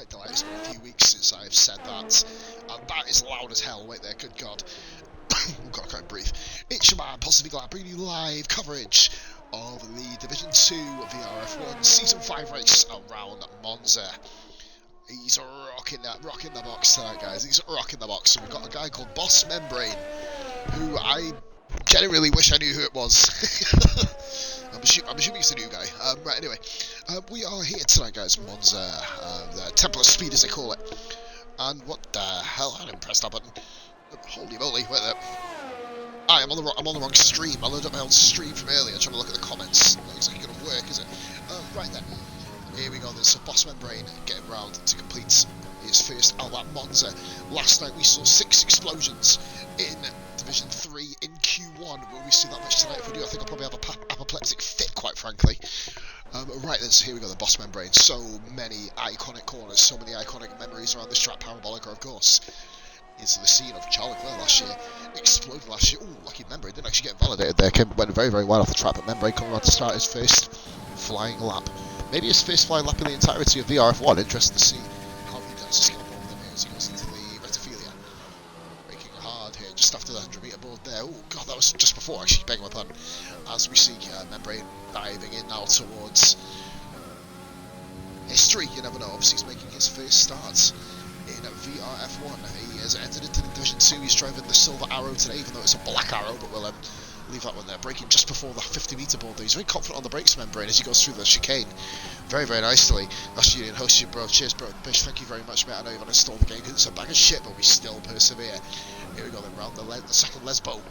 quite delighted. It's been a few weeks since I've said that. And that is loud as hell. Wait there, good God. I've got to can't breathe. It's your man, Positively Glad, bringing you live coverage of the Division 2 VRF1 Season 5 race around Monza. He's rocking the box tonight, guys. He's rocking the box. So we've got a guy called Boss Membrane, who I genuinely wish I knew who it was. I'm assuming he's a new guy. Right, anyway. We are here tonight, guys. Monza, the Temple of Speed, as they call it. And what the hell? I didn't press that button. Holy moly, wait there. I'm on the wrong stream. I loaded up my old stream from earlier, trying to look at the comments. Not exactly going to work, is it? Right then. Here we go. There's Boss Membrane getting round to complete his first outlap Monza. Last night we saw 6 explosions in Division 3 in Q1. Will we see that much tonight? If we do, I think I'll probably have a apoplectic fit, quite frankly. Right then, so here we go, the Boss Membrane. So many iconic corners, so many iconic memories around this track. Parabolica, of course, is the scene of Charlie Leclerc last year. Exploded last year. Ooh, lucky Membrane didn't actually get validated there. Went very, very well off the track, but Membrane coming around to start his first flying lap. Maybe his first flying lap in the entirety of VRF1. Interesting to see how he does. Just get on board there as he goes into the Retophilia. Braking hard here, just after the 100 metre board there. Oh god, that was just before, actually, begging my pardon. As we see Membrane diving in now towards history. You never know, obviously he's making his first start in VRF1. He has entered into the Division 2. He's driving the Silver Arrow today, even though it's a black arrow, but we'll leave that one there. Braking just before the 50 metre board though. He's very confident on the brakes, Membrane, as he goes through the chicane very, very nicely. That's Union host you, bro. Cheers, bro. Bish, thank you very much, mate. I know you've uninstalled the game because it's a bag of shit, but we still persevere. Here we go then, round the second Lesbo.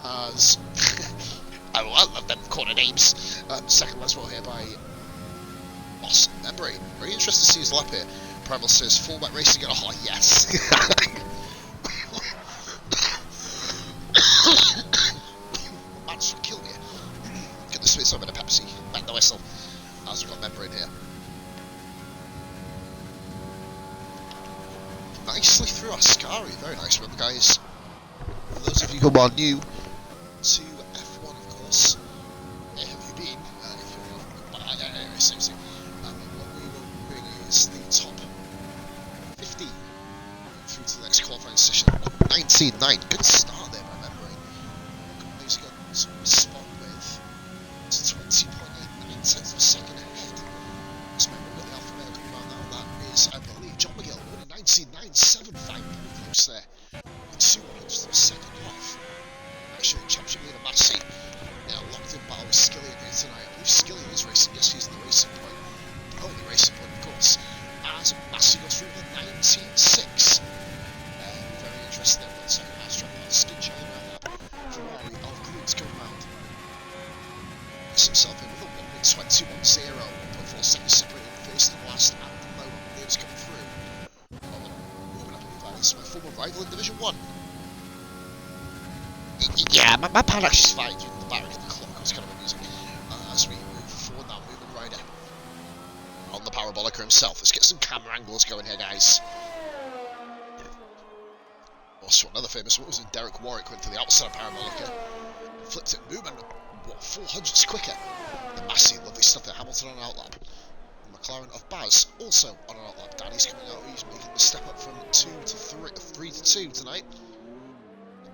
As I love them corner names. Second Lesbo here by Boss Membrane. Very interested to see his lap here. Primal says full wet racing. Oh yes. Man's kill me. Get the Swiss over the Pepsi. Back the whistle. As we've got Membrane here. Nicely through Ascari. Very nice one, guys. For those of you who are new to F1, of course, where have you been? If you're not, anyway, seriously. What we will bring is the top 50 through to the next qualifying session. 19.9. Good start there by Membrane. He's got some spot with 20.89 tenths of a second ahead. This Membrane got the Alpha Male coming around now. That is, I believe, John McGill. Only 19.975. Pretty close there. With 200 of a second off. Actually, championship leader Massey. Yeah, locked in battle with Skillian here tonight. I believe Skillian is racing. Yes, he's in the racing point. The only racing point, of course. As Massey goes through the 19.6. Very interesting there. The second half track on skin shine around that. Ferrari of Green's going round. Gets himself in with a 1.21.0. 1.4 seconds separating first and last at the moment. Williams coming through. Ruben, I believe that is my former rival in Division 1. Yeah, my pad actually fired you in the barrack at the clock. It was kind of amusing. As we move forward now, moving rider on the Parabolica himself. Let's get some camera angles going here, guys. Also, another famous one was when Derek Warwick went to the outside of Parabolica, flipped it, moving, what, 400s quicker than Massey. Lovely stuff there. Hamilton on an outlap. McLaren of Baz also on an outlap. Danny's coming out. He's making the step up from 2 to 3 to 2 tonight.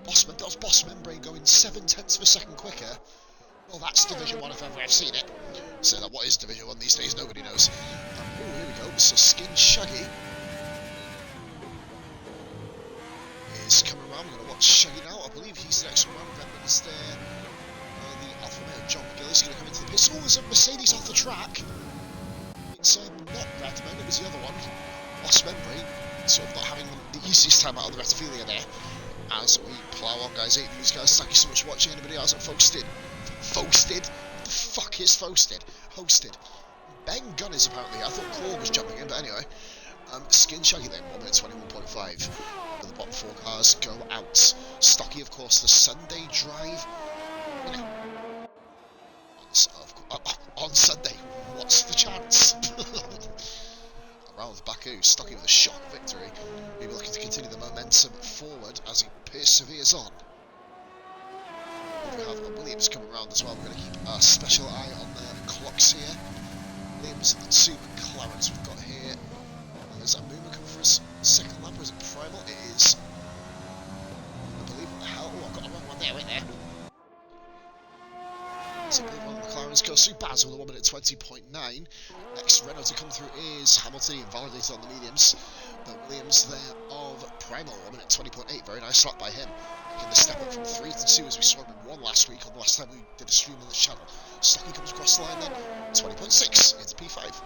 Boss Membrane going 7 tenths of a second quicker. Well, that's Division 1 if ever I've seen it. So that what is Division 1 these days, nobody knows. Oh, here we go. So Skin Shaggy is coming around. We're going to watch Shaggy now. I believe he's the next one around. Remember, is there the Alpha Male John McGill is going to come into the pits. Oh, there's a Mercedes off the track. It's not Redmond, it was the other one. Boss Membrane, sort of not having the easiest time out of the Retophilia there. As we plough on, guys. 8 views, guys. Thank you so much for watching. Anybody else at Fosted? Fosted? What the fuck is Fosted? Hosted. Ben Gunn is apparently. I thought Claw was jumping in, but anyway. Skin Shaggy then, 1 minute 21.5. The bottom 4 cars go out. Stocky, of course, the Sunday drive. You know, on Sunday, what's the chance? Around Baku, Stocky with a shock victory. We'll be looking to continue the momentum forward as he perseveres on. We have Williams coming around as well. We're going to keep a special eye on the clocks here. Williams and the 2 McLarens we've got here. Is that movement coming for his second lap, or is it Primal? It is. I believe, what the hell? Oh, I've got a wrong one there, right there. So I believe one of the McLarens goes through Baz with a 1 minute 20.9. Next Renault to come through is Hamilton, invalidated on the mediums. But Williams there of Primal, 1 minute 20.8. Very nice lap by him. Making the step up from 3 to 2 as we saw him in 1 last week on the last time we did a stream on the channel. Stocky comes across the line then, 20.6 into P5.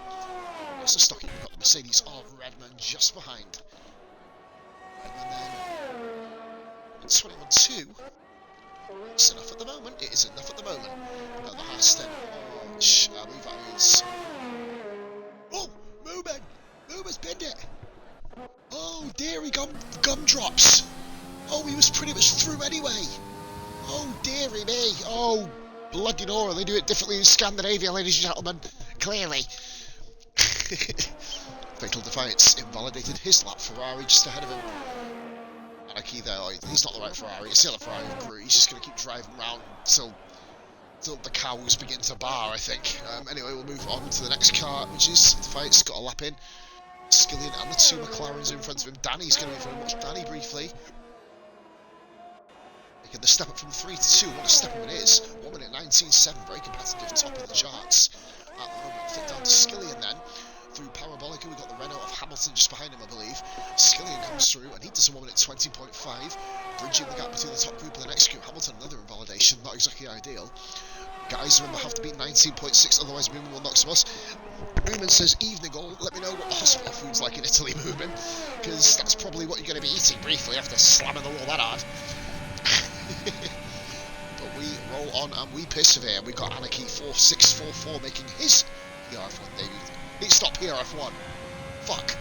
So Stocky, we've got the Mercedes of Redmond just behind. Redmond then, 21.2. It's enough at the moment. It is enough at the moment. At the Hasten, I believe that is. Oh, Moomin! Moomin's pinned it! Oh, dearie gumdrops! Oh, he was pretty much through anyway! Oh, dearie me! Oh, bloody Nora, they do it differently in Scandinavia, ladies and gentlemen. Clearly. Fatal Defiance invalidated his lap. Ferrari just ahead of him. Anarchy there, he's not the right Ferrari, it's the other Ferrari with Brew. He's just going to keep driving around until the cows begin to bar, I think. Anyway, we'll move on to the next car, which is Defiance, got a lap in. Skillian and the 2 McLarens in front of him. Danny's going to be watch Danny briefly. Making the step up from 3 to 2, what a step up it is. 1 minute 19.7, very competitive, top of the charts. At the moment, fit down to Skillian then. Through Parabolica, we've got the Renault of Hamilton just behind him, I believe. Skillian comes through, and he does a 1 minute 20.5, bridging the gap between the top group and the next group. Hamilton, another invalidation, not exactly ideal. Guys, remember, have to beat 19.6, otherwise Moomin will knock some us. Moomin says, evening all, let me know what the hospital food's like in Italy, Moomin, because that's probably what you're going to be eating briefly after slamming the wall that hard. But we roll on and we persevere. We've got Anarchy 4644 making his VRF1 debut. It's not PRF1. Fuck.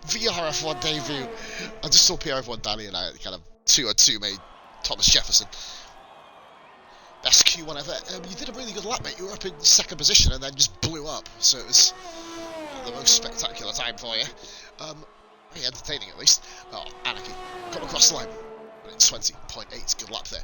VRF1 debut. I just saw PRF1 Danny and I kind of 2-2 made Thomas Jefferson. Best Q1 ever. You did a really good lap, mate. You were up in second position and then just blew up. So it was the most spectacular time for you. Very entertaining at least. Oh, Anarchy. Come across the line. 20.8. Good lap there.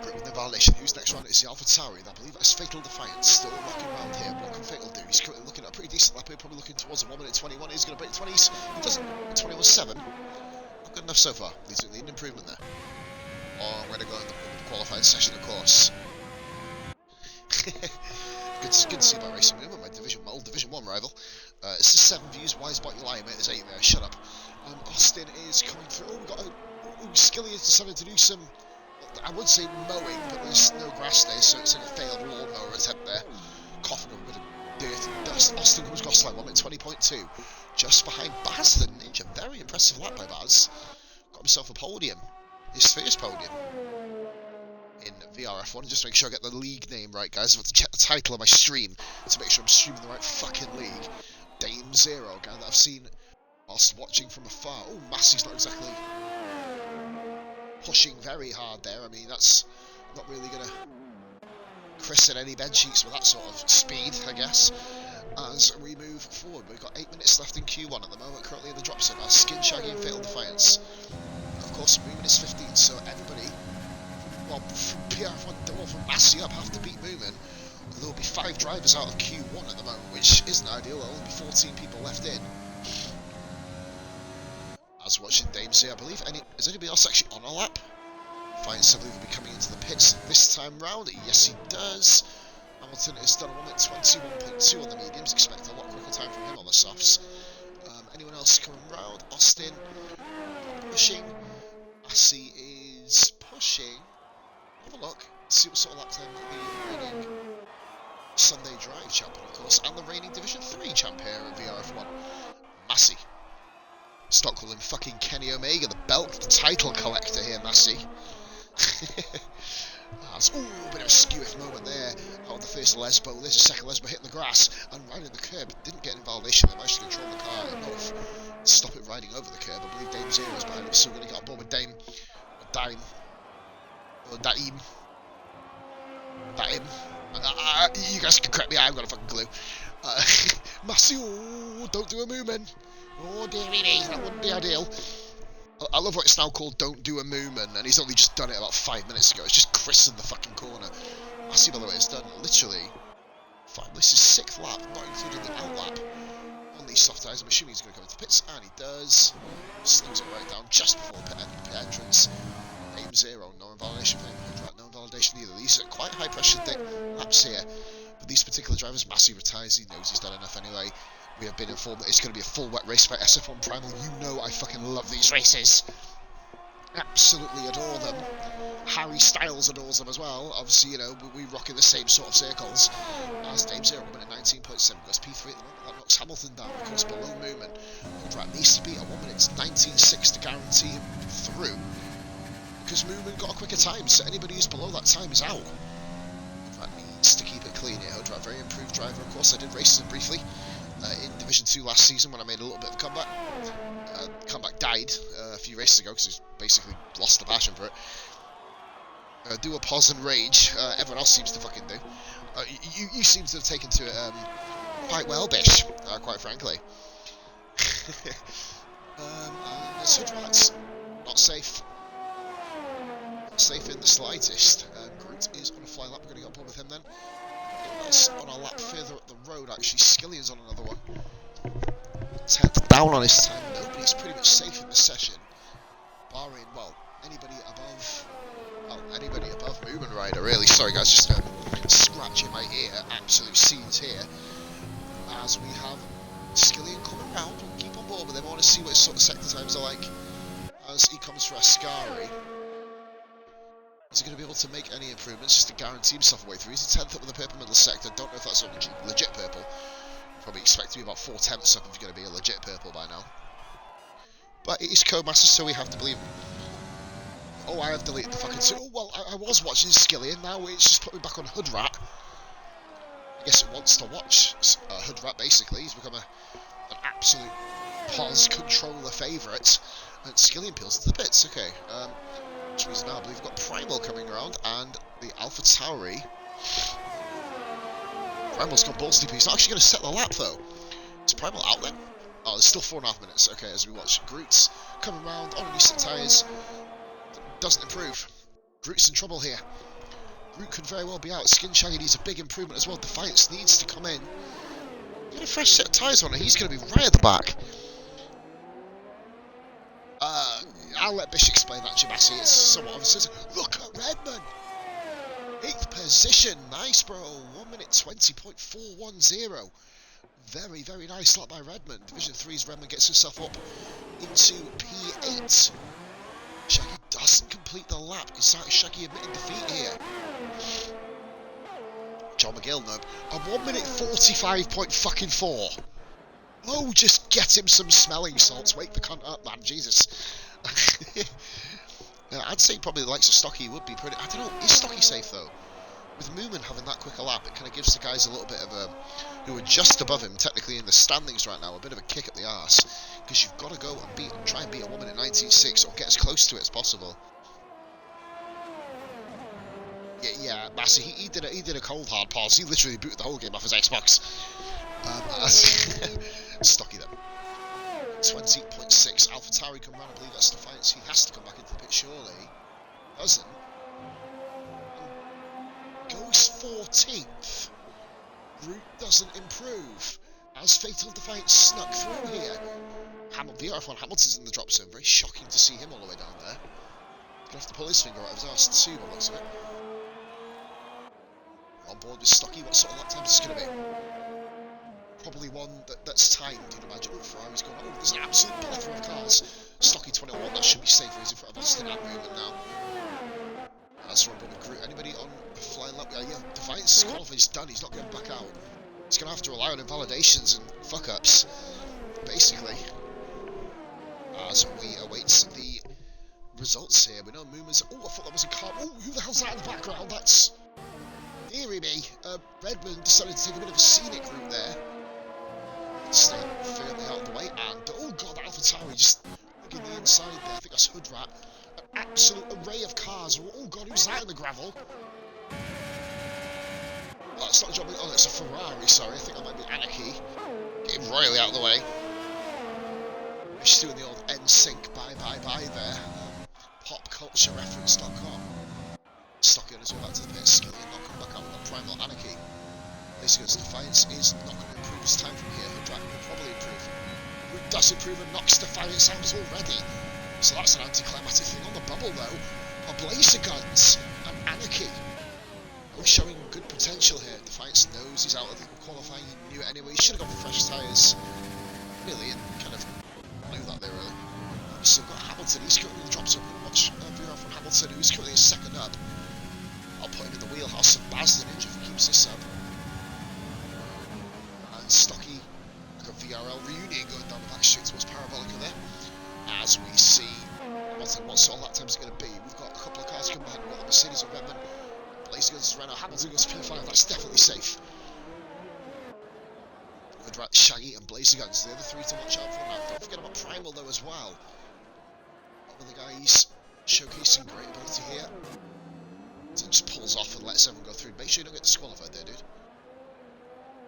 Group with the validation. Who's next round? It's the AlphaTauri. I believe that's Fatal Defiance. Still rocking around here. What can Fatal do? He's currently looking at a pretty decent lap here. Probably looking towards a 1 minute 21. He's going to break the 20s. He doesn't. 21.7. Not good enough so far. He's going to need an improvement there. Oh, I'm going to go in the qualifying session, of course. Good to see about racing. Remember my old Division 1 rival. This is 7 views. Why is about your lying, mate? There's 8 there. Shut up. Austin is coming through. Oh, we've got Skilly has decided to do some, I would say mowing, but there's no grass there, so it's like a failed lawnmower attempt there. Coughing up a bit of dirt and dust. Austin comes across the line, 1 minute 20.2. Just behind Baz the Ninja. Very impressive lap by Baz. Got himself a podium. His first podium in VRF1. Just to make sure I get the league name right, guys. I have to check the title of my stream to make sure I'm streaming the right fucking league. Dame Zero, guy that I've seen whilst watching from afar. Oh, Massey's not exactly pushing very hard there. I mean, that's not really going to christen any bed sheets with that sort of speed, I guess. As we move forward, we've got 8 minutes left in Q1 at the moment, currently in the drop zone. Our Skin Shaggy and Fatal Defiance. Of course, Moomin is 15, so everybody, well, from PR1, well, from Massey up, have to beat Moomin. There will be 5 drivers out of Q1 at the moment, which isn't ideal. There will only be 14 people left in. As watching Dames here, I believe. Is anybody else actually on a lap? Finds somebody will be coming into the pits this time round. Yes, he does. Hamilton has done a 1 minute 21.2 on the mediums. Expect a lot quicker time from him on the softs. Anyone else coming round? Austin pushing. Massey is pushing. Have a look. See what sort of lap time the reigning Sunday Drive champion, of course, and the reigning Division 3 champ here at VRF1. Massey. Stop calling him fucking Kenny Omega, the belt, the title collector here, Massey. Ooh, a bit of a skewish moment there. Out of the first Lesbo, there's a second Lesbo hitting the grass and riding the curb. Didn't get invalidation, they managed to control the car enough to stop it riding over the curb. I believe Dame Zero is behind him, so we're going to get on board with Daim. You guys can correct me, I haven't got a fucking clue. Massey, oh, don't do a movement. Oh dearie me, that wouldn't be ideal. I love what it's now called Don't Do a Moomin, and he's only just done it about 5 minutes ago. It's just christened the fucking corner. Massey, by the way, has done literally This is 6th lap, not including the out lap on these soft tyres. I'm assuming he's going to come into the pits, and he does. Slings it right down just before the pit entrance. Aim 0, no invalidation for him. No invalidation either. These are quite high pressure laps here, but these particular drivers, Massey retires. He knows he's done enough anyway. We have been informed that it's going to be a full wet race by SF1 Primal. You know I fucking love these races. Absolutely adore them. Harry Styles adores them as well. Obviously, you know, we rock in the same sort of circles as Dame 0, 1 minute 19.7 goes P3 at the moment. That knocks Hamilton down, of course, below Moomin. Hoodrat needs to beat a 1 minute 19.6 to guarantee him through, because Moomin got a quicker time, so anybody who's below that time is out. Hoodrat needs to keep it clean here. Hoodrat, very improved driver, of course. I did race him briefly in Division 2 last season when I made a little bit of a comeback. Comeback died a few races ago because he's basically lost the passion for it. Do a pause and rage. Everyone else seems to fucking do. You seem to have taken to it quite well, Bish, quite frankly. It's Hoodrat. Not safe. Not safe in the slightest. Groot is on a fly lap. We're going to get on board with him then. That's on a lap further up the road, actually. Skillion's on another one. 10th down on his time. Nobody's pretty much safe in the session, barring, well, anybody above Moomin Rider, really. Sorry guys, just scratching my ear. Absolute scenes here as we have Skillion coming round. We'll keep on board with him. I want to see what his sort of sector times are like as he comes for Ascari. Is he going to be able to make any improvements just to guarantee himself a way through? He's a 10th up with the purple middle sector. Don't know if that's a legit purple. Probably expect to be about 4/10 up if he's going to be a legit purple by now. But it is Codemaster, so we have to believe him. Oh, I have deleted the fucking... Oh, well, I was watching Skillion, now it's just put me back on Hoodrat. I guess it wants to watch Hoodrat, basically. He's become an absolute pause controller favourite. And Skillion peels into the pits, okay. Which means now I believe we've got Primal coming around, and the Alpha Tauri. Primal's got balls deep. He's not actually going to set the lap, though. Is Primal out then? Oh, there's still 4.5 minutes. Okay, as we watch Groot's coming around on new set tyres. Doesn't improve. Groot's in trouble here. Groot could very well be out. Skin Shaggy needs a big improvement as well. Defiance needs to come in. Get a fresh set of tyres on it. He's going to be right at the back. I'll let Bish explain that, Jabassi. It's somewhat obvious. Look at Redmond! 8th position. Nice, bro. 1 minute 20.410. Very, very nice lap by Redmond. Division 3's Redmond gets himself up into P8. Shaggy doesn't complete the lap. Is Shaggy admitting defeat here? John McGill, no. A 1 minute 45.4. Oh, just get him some smelling salts. Wake the cunt up, man. Jesus. Yeah, I'd say probably the likes of Stocky would be pretty... I don't know, is Stocky safe though? With Moomin having that quick a lap, it kind of gives the guys a little bit of a... who are just above him, technically in the standings right now, a bit of a kick up the arse. Because you've got to go and try and beat a 1 minute 19.6 or get as close to it as possible. Yeah, Massey, he did a cold hard pause. He literally booted the whole game off his Xbox. Stocky then. 20.6. AlphaTauri come round, I believe that's Defiance. He has to come back into the pit, surely. Doesn't. Goes 14th. Groot doesn't improve. As Fatal Defiance snuck through here. VRF1 Hamilton's in the drop zone. Very shocking to see him all the way down there. Gonna have to pull his finger out of his arse too, by the looks of it. On board with Stocky. What sort of lap time is this going to be? Probably one that's timed, you'd imagine. Oh, Ferrari's going on. There's an absolute plethora of cars. Stocky 21, that should be safer. He's in front of Austin at Moomin now. As Rumble with Groot. Anybody on the flying lap? Yeah, Defiance qualify is done. He's not going back out. He's going to have to rely on invalidations and fuck-ups, basically. As we await the results here. We know Moomin's... Oh, I thought that was a car. Oh, who the hell's that in the background? That's... Deary me. Redmond decided to take a bit of a scenic route there. Stay firmly out of the way, and oh god, that AlphaTauri just looking the inside there. I think that's Hoodrat. An absolute array of cars. Oh god, who's that in the gravel? Oh, that's not a job. Oh, that's a Ferrari. Sorry, I think that might be Anarchy. Getting royally out of the way. She's doing the old NSYNC bye there. Popculturereference.com. Stocky on his way back to the pit. Skillion not coming back out with that Primal Anarchy. Basically, Defiance is not going to improve his time from here. Hoodrat will probably improve. Who does improve and knocks Defiance out already. So that's an anticlimactic thing on the bubble, though. Are Blazer Guns and Anarchy. Both showing good potential here. Defiance knows he's out of the qualifying. He knew it anyway. He should have gone for fresh tyres. Really, and kind of knew that there, really. So we've got Hamilton. He's currently dropped up. Watch VRF1 Hamilton, who's currently second up. I'll put him in the wheelhouse of Baz the Ninja if he keeps this up. And Stocky, like a VRL reunion going down the back street towards Parabolica there. As we see what sort of lap time is going to be. We've got a couple of cars coming behind. We've got the Mercedes and Redmond. Blazer Guns Renault. Hamilton goes P5. That's definitely safe. Hoodrat, Shaggy and Blazer Guns. They're the three to watch out for now. Don't forget about Primal though as well. One of the guys showcasing great ability here. So he just pulls off and lets everyone go through. Make sure you don't get disqualified there, dude.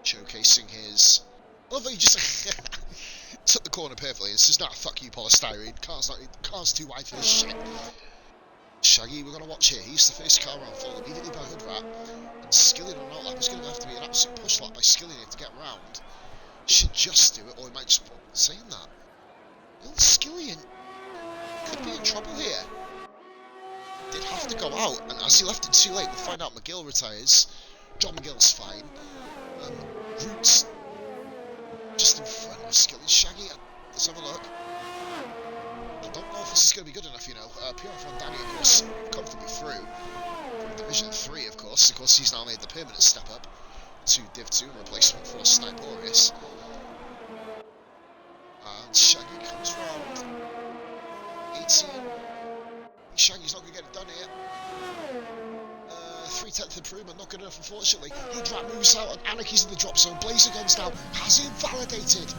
Showcasing his... I love that he just took the corner perfectly. This is not a fuck you polystyrene. Car's too wide for this shit. Shaggy, we're going to watch here. He's the first car around, followed immediately by Hoodrat. And Skillian on outlap is going to have to be an absolute push lap by Skillian to get round. Should just do it, or he might just... Saying that. Well, Skillian could be in trouble here. Did have to go out, and as he left it too late, we'll find out McGill retires. John McGill's fine. Roots just in front of Skillian. Shaggy, let's have a look. I don't know if this is going to be good enough, you know. VRF1 Danny, of course, comfortably through. From Division 3, of course. Of course, he's now made the permanent step up to Div 2 in replacement for Sniporius. And Shaggy comes round. 18. Shaggy's not going to get it done here. 3/10 improvement, not good enough, unfortunately. Hoodrat moves out, and Anarchy's in the drop zone. Blazer Guns now has invalidated.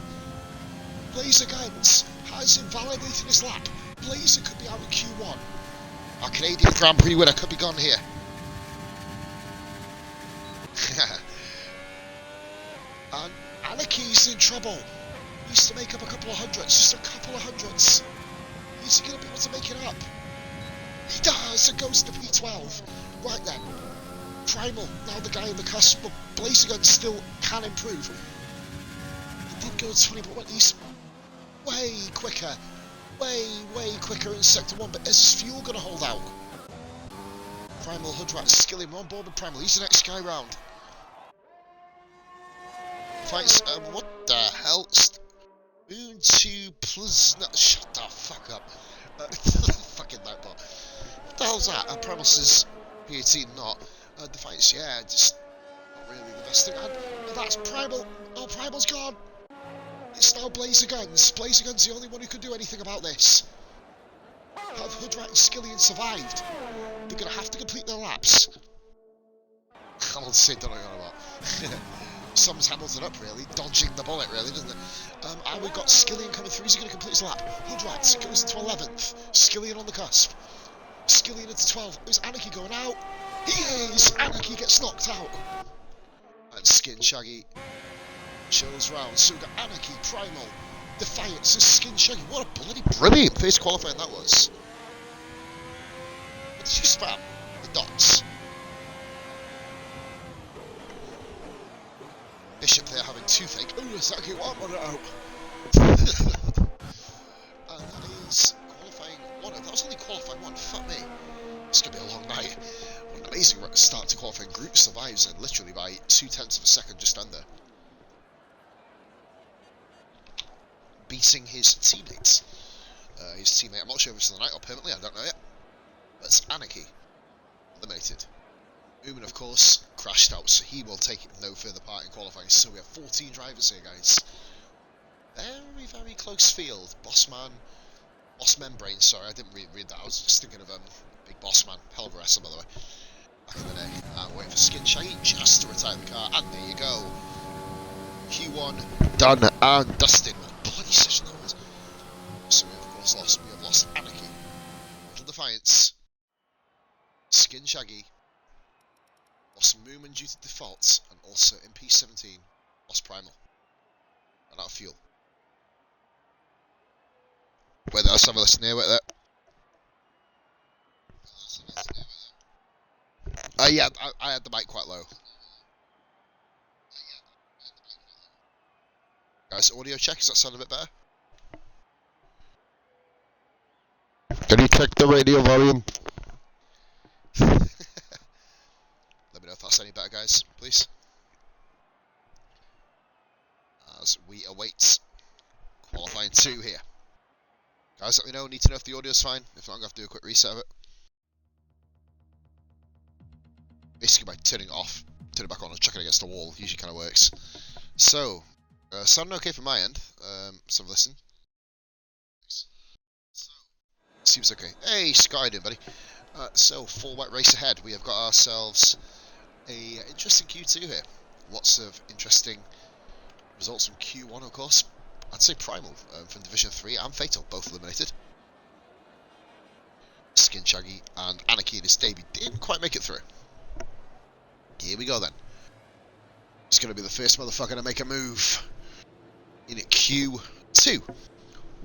Blazer Guns has invalidated his lap. Blazer could be out in Q1. Our Canadian Grand Prix winner could be gone here. And Anarchy's in trouble. He needs to make up a couple of hundreds, just a couple of hundreds. Is he going to be able to make it up? He does, and goes to P12. Right then, Primal, now the guy in the cusp, but Blazer Gun still can improve. He did go to 20, but he's way quicker in Sector 1, but is his fuel going to hold out? Primal, Hoodrat, Skillian, we're on board with Primal, he's the next guy round. Fights, what the hell? Moon 2 plus, no, shut the fuck up. Fucking nightbot. What the hell's that? Primal says P18 not. Defiance, yeah, just not really the best thing. And that's Primal. Oh, Primal's gone. It's now Blazer Guns. Blazer Guns the only one who can do anything about this. Have Hoodrat and Skillian survived? They're going to have to complete their laps. Hamilton, don't know what I'm about. Sums Hamilton up, really, dodging the bullet, really, doesn't it? And we've got Skillian coming through. Is he going to complete his lap? Hoodrat goes into 11th. Skillian on the cusp. Skillian into 12th. Is Anarchy going out? He is! Anarchy gets knocked out. And Skin Shaggy chills round. So we've got Anarchy, Primal, Defiance, and Skin Shaggy. What a bloody brilliant first qualifying that was. What did you spam? The dots. Bishop there having toothache. Oh, exactly what I want it out. And that is qualifying one. That was only qualifying one. Fuck me. It's going to be a long night. What an amazing start to qualifying. Group survives and literally by 0.2 of a second, just under. Beating his teammates. His teammate, I'm not sure if it's the night or permanently, I don't know yet. But it's Anarchy. Eliminated. Moomin, of course, crashed out, so he will take no further part in qualifying. So we have 14 drivers here, guys. Very close field. Boss Membrane, sorry, I didn't read that. I was just thinking of Big Boss Man. Hell of a wrestler, by the way. Back in the day. And waiting for Skin Shaggy just to retire the car. And there you go. Q1 done and dusted. What a bloody session that was. So we have, of course, lost Anarchy. Little Defiance. Skin Shaggy. Lost Moomin due to defaults, and also in P17, lost Primal. And out of fuel. Wait there, let's have a listen here, wait there. Yeah, I had the mic quite low. Guys, audio check, does that sound a bit better? Can you check the radio volume? Let me know if that's any better, guys, please. As we await qualifying 2 here. Guys, let me know, need to know if the audio's fine. If not, I'm going to have to do a quick reset of it. Basically by turning it off, turn it back on and chuck it against the wall, usually kind of works. So, sounding okay from my end. Let's have a listen. Seems okay. Hey, Scott, how you doing, buddy? So, full wet race ahead. We have got ourselves a interesting Q2 here. Lots of interesting results from Q1, of course. I'd say Primal from Division 3 and Fatal, both eliminated. Skin Shaggy and Anarchy in his debut didn't quite make it through. Here we go then. He's going to be the first motherfucker to make a move in Q2.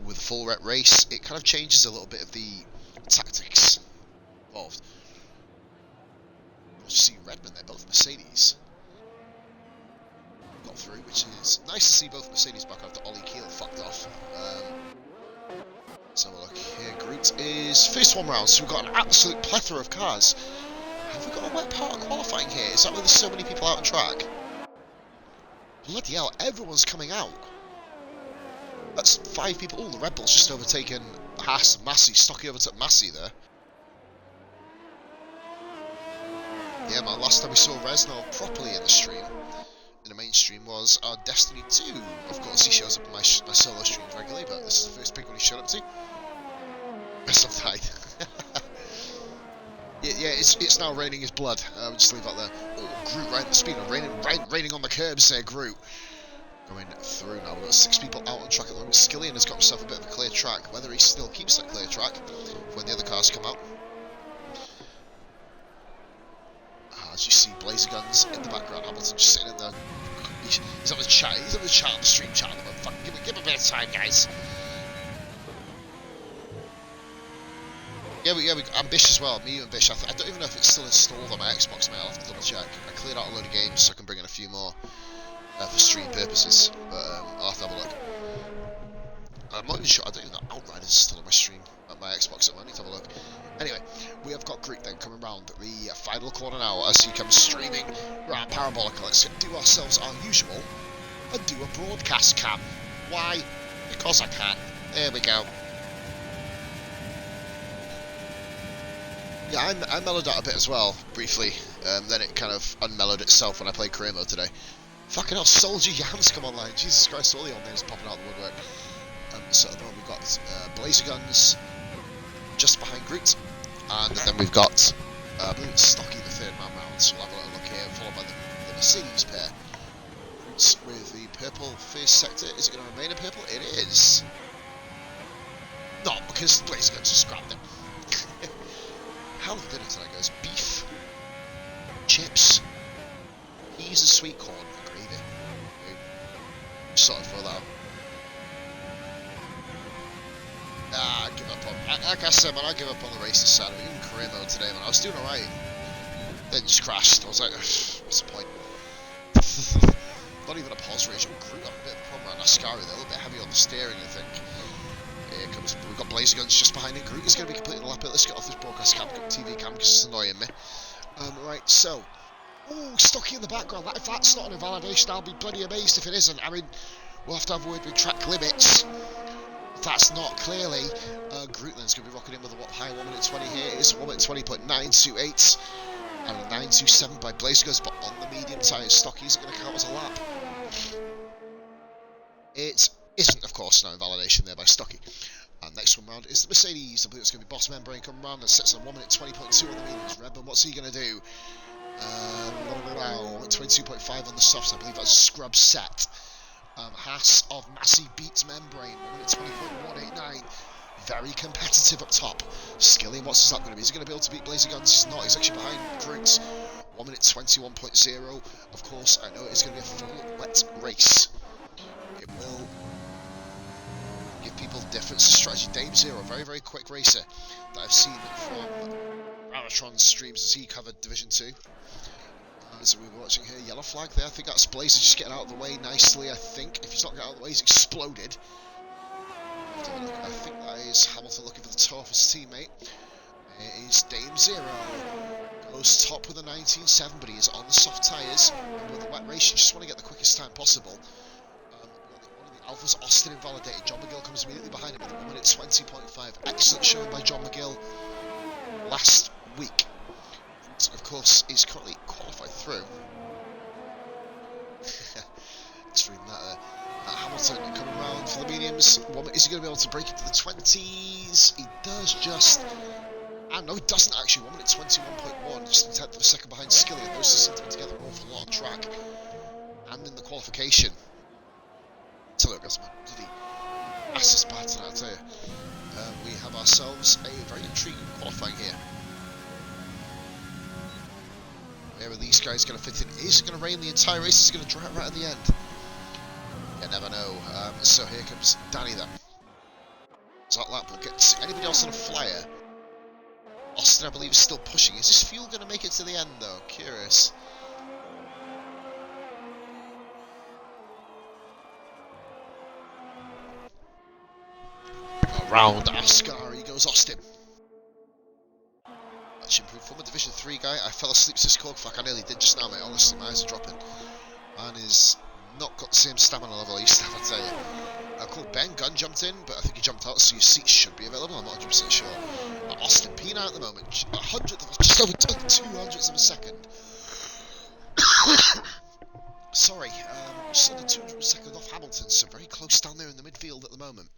With a full rep race, it kind of changes a little bit of the tactics involved. You see Redmond there, both Mercedes. Got through, which is nice to see both Mercedes back after Ollie Keel fucked off. Let's have a look here. Groot is first 1 round, so we've got an absolute plethora of cars. Have we got a wet part of qualifying here? Is that why there's so many people out on track? Bloody hell, everyone's coming out. That's 5 people. Oh, the Red Bull's just overtaken Haas, Massey. Stocky overtook Massey there. Yeah, man, last time we saw Reznor properly in the stream, in the main stream, was our Destiny 2. Of course, he shows up in my solo streams regularly, but this is the first big one he showed up to. Reznor died. Yeah, it's now raining his blood. We'll just leave that there. Oh, Groot right at the speed, raining on the curbs there, Groot. Going through now, we've got 6 people out on track at the moment. Skillian has got himself a bit of a clear track, whether he still keeps that clear track when the other cars come out. As you see Blazer Guns in the background, Hamilton just sitting in there. He's having a chat, on the stream chat. Fucking give him a bit of time, guys. Yeah, we Ambish as well, me and Ambish. I don't even know if it's still installed on my Xbox, mate. I'll have to double check. I cleared out a load of games so I can bring in a few more. For stream purposes, but I'll have to have a look. I'm not even sure, I don't even know Outriders is still on my stream at my Xbox, I might need to have a look. Anyway, we have got Greek then coming round the final corner now as he comes streaming round Parabolica. Let's do ourselves our usual and do a broadcast cam. Why? Because I can. There we go. Yeah, I mellowed out a bit as well, briefly. Then it kind of unmellowed itself when I played career mode today. Fucking hell, Soldier Yams come online. Jesus Christ, all the old names popping out the woodwork. So at the moment we've got Blazer Guns just behind Groot. And then we've got, I believe it's Stocky, the 3rd man round. So we'll have a little look here, followed by the Mercedes pair. Groot with the purple first sector. Is it going to remain in purple? It is. Not because Blazer Guns just grabbed him. Hell of a dinner tonight, guys. Beef, chips, peas and sweet corn. Sorted for that. I give up on. Like I said, man, I give up on the race this Saturday. Even career mode today, man. I was doing alright. Then just crashed. I was like, what's the point? Not even a pulse race. Oh, Groot, I'm a bit of a problem around Ascari. They're a little bit heavy on the steering, I think. Here comes. We've got Blazer Guns just behind it. Groot is going to be completing the lap. Let's get off this broadcast cam, TV cam, because it's annoying me. Right, so. Oh, Stocky in the background. If that's not an invalidation, I'll be bloody amazed if it isn't. I mean, we'll have to have a word with track limits. If that's not, clearly, Grootland's going to be rocking in with a high 1 minute 20 here. It is 1 minute 20.928 and a 927 by Blazers, but on the medium tyres, Stocky isn't going to count as a lap. It isn't, of course, no invalidation there by Stocky. And next one round is the Mercedes. I believe it's going to be Boss Membrane coming round and sets on 1 minute 20.2 on the mediums. Redmond, what's he going to do? 22.5 on the softs, I believe that's a scrub set. Haas of Massey beats Membrane, 1 minute 20.189. Very competitive up top. Skilly, what's that going to be? Is he going to be able to beat Blazer Guns? He's not, he's actually behind Groot. 1 minute 21.0. Of course, I know it's going to be a full wet race. It will give people different strategy. Dame Zero, very, very quick racer that I've seen from Ramatron's streams as he covered Division 2. So we were watching here, yellow flag there. I think that's Blazer just getting out of the way nicely. I think if he's not getting out of the way, he's exploded. I think that is Hamilton looking for the toe off his teammate. It is Dame Zero. Goes top with a 19.7, but he is on the soft tyres. And with the wet race, you just want to get the quickest time possible. One of the Alphas, Austin, invalidated. John McGill comes immediately behind him with a 1 minute 20.5. Excellent showing by John McGill last week. Of course, is currently qualified through. Just reading that there. Hamilton coming around for the mediums. Is he going to be able to break into the 20s? He does just. No, he doesn't actually. 1 minute 21.1, just a tenth of a second behind Skillian. Those two seem to be together an awful lot of track. And in the qualification. Tell you what, guys, man. Bloody ass is bad tonight, I tell you. We have ourselves a very intriguing qualifying here. Where are these guys going to fit in? Is it going to rain the entire race? Is it going to dry out right at the end? You never know. So here comes Danny then. So that lap will get anybody else on a flyer. Austin, I believe, is still pushing. Is this fuel going to make it to the end, though? Curious. Around Ascari goes Austin. Much improved from a Division 3 guy. I fell asleep to this cork fuck. I nearly did just now, mate. Honestly, my eyes are dropping. Man is not got the same stamina level he used to have, I tell you. Cool, Ben Gunn jumped in, but I think he jumped out, so your seats should be available. I'm not 100% sure. Austin peeing out at the moment. Just over 200ths of a second. Sorry, just under 200 of a second off Hamilton, so very close down there in the midfield at the moment.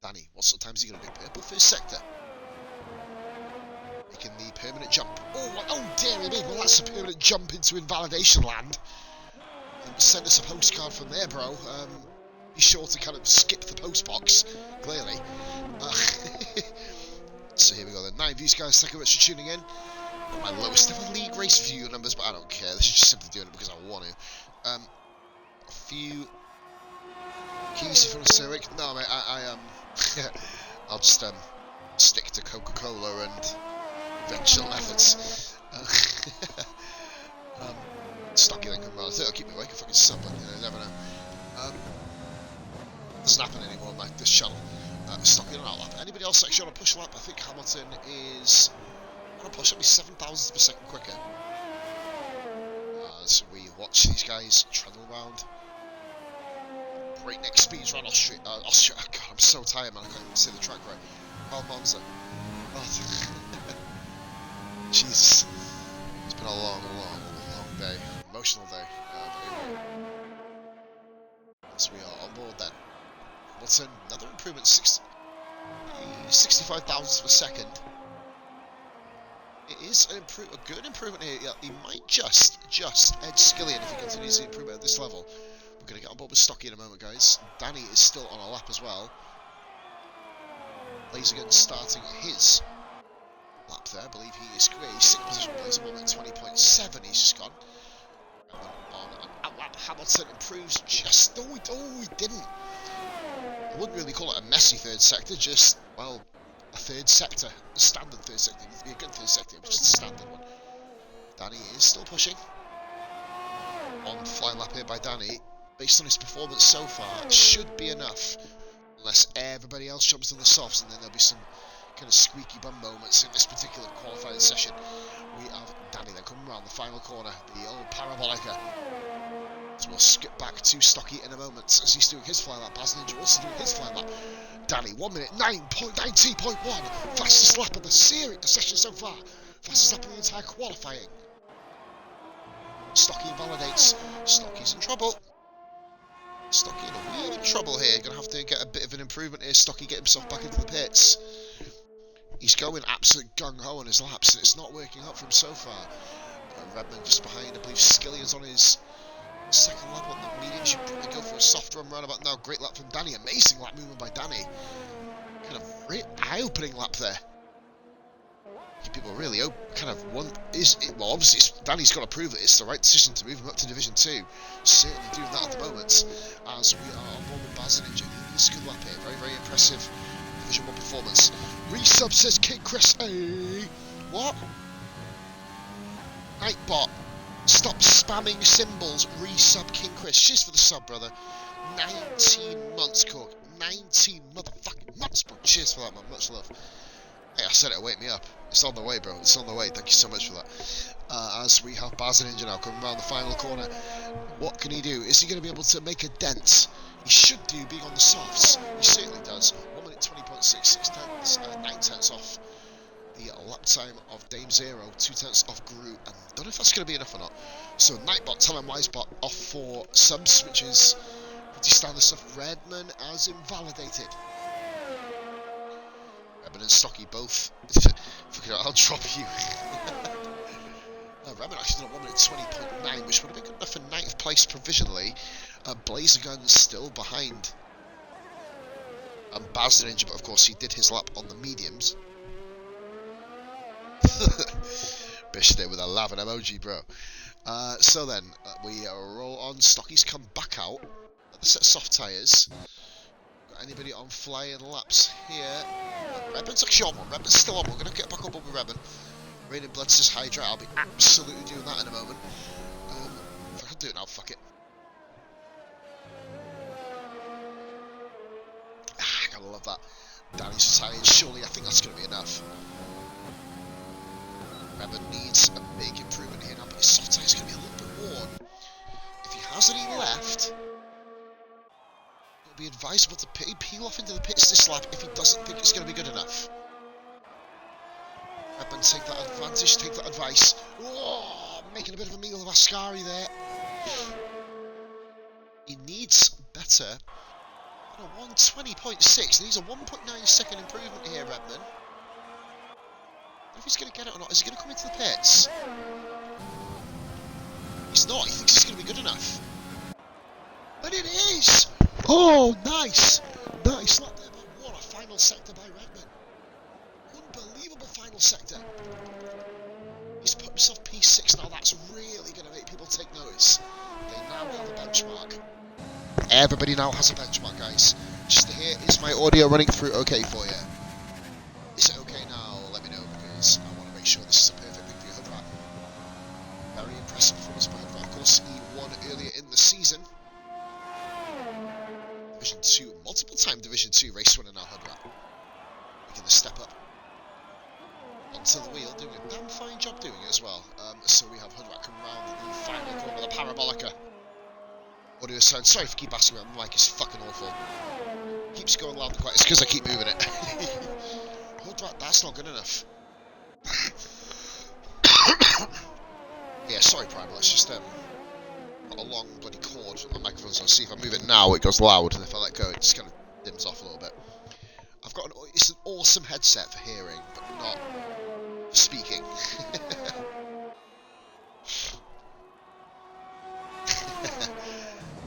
Danny, what sort of time is he going to be? Purple first sector. Making the permanent jump. Oh dearie me, well that's a permanent jump into invalidation land. Send us a postcard from there, bro. Be sure to kind of skip the post box, clearly. So here we go then. 9 views, guys. Thank you very much for tuning in. Not my lowest ever league race view numbers, but I don't care. This is just simply doing it because I want to. A few keys if you want to say Rick. No, mate, I'll just stick to Coca-Cola and conventional methods. Stocky then come around. I think I'll keep me awake if I can sub, but you never know. Doesn't happen anymore on this channel. Stocky on an outlap. Anybody else actually on a push lap? I think Hamilton is on a push. It'll be 7,000ths of a second quicker. As we watch these guys trundle around. Breakneck speeds around Austria. Oh, God, I'm so tired, man. I can't even see the track right. Oh, Monza. Oh, Jesus. It's been a long day. Emotional day. As we are on board then. Hamilton, another improvement, 65,000ths per second. It is a good improvement here. Yeah, he might just edge Skillian if he continues the improvement at this level. We're going to get on board with Stocky in a moment, guys. Danny is still on a lap as well. Blazer again starting his lap there. I believe he is great. 6th position, Blazer, 1 minute 20.7. He's just gone. And then on an outlap, Hamilton improves just. Oh, he didn't. I wouldn't really call it a messy third sector, just, well, a third sector. A standard third sector. It needs to be a good third sector, but just a standard one. Danny is still pushing. On flying lap here by Danny. Based on his performance so far, it should be enough. Unless everybody else jumps on the softs, and then there'll be some kind of squeaky bum moments in this particular qualifying session. We have Danny then coming around the final corner, the old Parabolica. So we'll skip back to Stocky in a moment as he's doing his fly lap. Baz Ninja also doing his fly lap. Danny, 1 minute 9.19.1, fastest lap of the session so far. Fastest lap of the entire qualifying. Stocky invalidates. Stocky's in trouble. Stocky in a wee bit of trouble here. Gonna have to get a bit of an improvement here. Stocky get himself back into the pits. He's going absolute gung-ho on his laps, and it's not working out for him so far. Redman just behind. I believe Skillian's on his second lap on the medium. Should probably go for a soft run roundabout now. Great lap from Danny. Amazing lap movement by Danny. Kind of eye-opening lap there. People really kind of want well, obviously Danny's got to prove that it's the right decision to move him up to Division 2. Certainly doing that at the moment as we are on board with Baz Ninja. This good lap here, very impressive Division 1 performance. Resub says Kid Chris. Hey, what? Nightbot. Stop spamming symbols. Resub King Chris. Cheers for the sub, brother. 19 months, Cork. 19 motherfucking months, bro. Cheers for that, man. Much love. Hey, I said it, wake me up. It's on the way, bro. It's on the way. Thank you so much for that. As we have Baz and Ninja now coming around the final corner. What can he do? Is he going to be able to make a dent? He should do, being on the softs. He certainly does. 1 minute 20.66 9/10 off the lap time of Dame Zero, 2/10 off Groot. I don't know if that's going to be enough or not. So Nightbot, Talon Wisebot off for some switches. Pretty standard stuff. Redman as invalidated. Redman and Stocky both. Fucking hell, I'll drop you. Redman actually done a 1 minute 20.9, which would have been good enough for 9th place provisionally. Blazer Gun still behind. And Baz the Ninja, but of course he did his lap on the mediums. Bish there with a laughing emoji, bro. So then, we roll on. Stocky's come back out. The set soft tyres. Got anybody on flying laps here? Redman's actually on one. Redman's still on one. We're going to get back up with Redman. Raining Blood says Hydra. I'll be absolutely doing that in a moment. If I can do it now, fuck it. I gotta love that. Danny's tyres. Surely I think that's going to be enough. Redman needs a big improvement here now, but his soft tyre's going to be a little bit worn. If he has any left, it'll be advisable to peel off into the pits this lap if he doesn't think it's going to be good enough. Redman, take that advantage, take that advice. Oh, making a bit of a meal of Ascari there. He needs better. On a 120.6, he needs a 1.9 second improvement here, Redman. I don't know if he's going to get it or not. Is he going to come into the pits? He's not. He thinks it's going to be good enough. And it is! Oh, nice! Nice lap there, but what a final sector by Redman. Unbelievable final sector. He's put himself P6 now. That's really going to make people take notice. They now have a benchmark. Everybody now has a benchmark, guys. Just to hear, is my audio running through okay for you? Is it okay now? Let me know, because I want to make sure this is a perfect thing for your Hoodrat. Very impressive performance by Hoodrat. Of course, he won earlier in the season. Division 2, multiple-time Division 2 race winner now, Hoodrat. Making the step up onto the wheel, doing a damn fine job doing it as well. So we have Hoodrat coming around the final corner with a Parabolica. Audio sound. Sorry for keep asking me, my mic is fucking awful. Keeps going loud and quiet. It's because I keep moving it. Hoodrat, that's not good enough. Yeah, sorry, Primal. It's just got a long bloody cord on my microphone, so see if I move it now, it goes loud, and if I let go, it just kind of dims off a little bit. I've got it's an awesome headset for hearing, but not for speaking.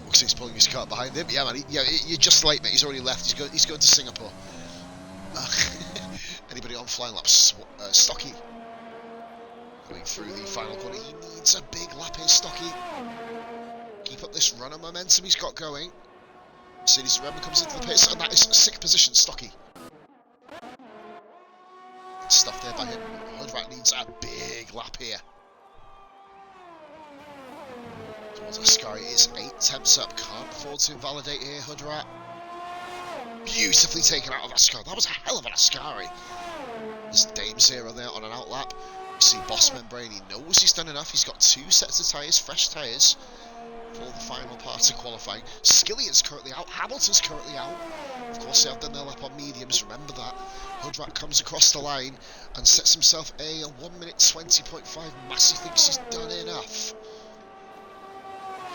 Looks like he's pulling his cart behind him. Yeah, man. You're just late, mate. He's already left. He's going to Singapore. Anybody on flying laps? Stocky. Going through the final corner. He needs a big lap here, Stocky. Keep up this run of momentum he's got going. Mercedes Redman comes into the pits, and that is a sick position, Stocky. Good stuff there by him. Hoodrat needs a big lap here. Ascari is 8 up. Can't afford to invalidate here, Hoodrat. Beautifully taken out of Ascari. That was a hell of an Ascari. There's Dame Zero there on an outlap. You see Boss Membrane. He knows he's done enough. He's got 2 sets of tyres, fresh tyres, for the final part of qualifying. Skillian's currently out. Hamilton's currently out. Of course, they have done their lap on mediums. Remember that. Hoodrat comes across the line and sets himself a 1 minute 20.5. Massey thinks he's done enough.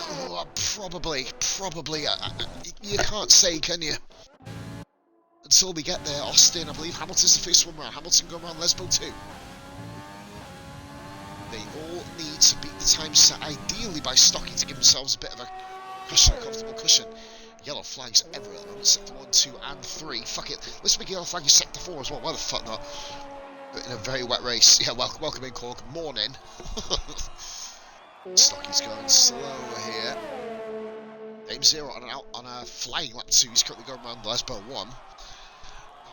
Oh, probably. You can't say, can you? Until we get there, Austin, I believe Hamilton's the first one round. Hamilton going around Lesbo too. They all need to beat the time set, ideally by Stocky, to give themselves a bit of a cushion, a comfortable cushion. Yellow flags everywhere at the moment. Sector 1, 2, and 3. Fuck it. Let's make yellow flag in Sector 4 as well. Why the fuck not? But in a very wet race. Yeah, welcome in, Cork. Morning. Stocky's going slower here. Dame Zero on a flying lap 2. He's currently going around Lesbo 1.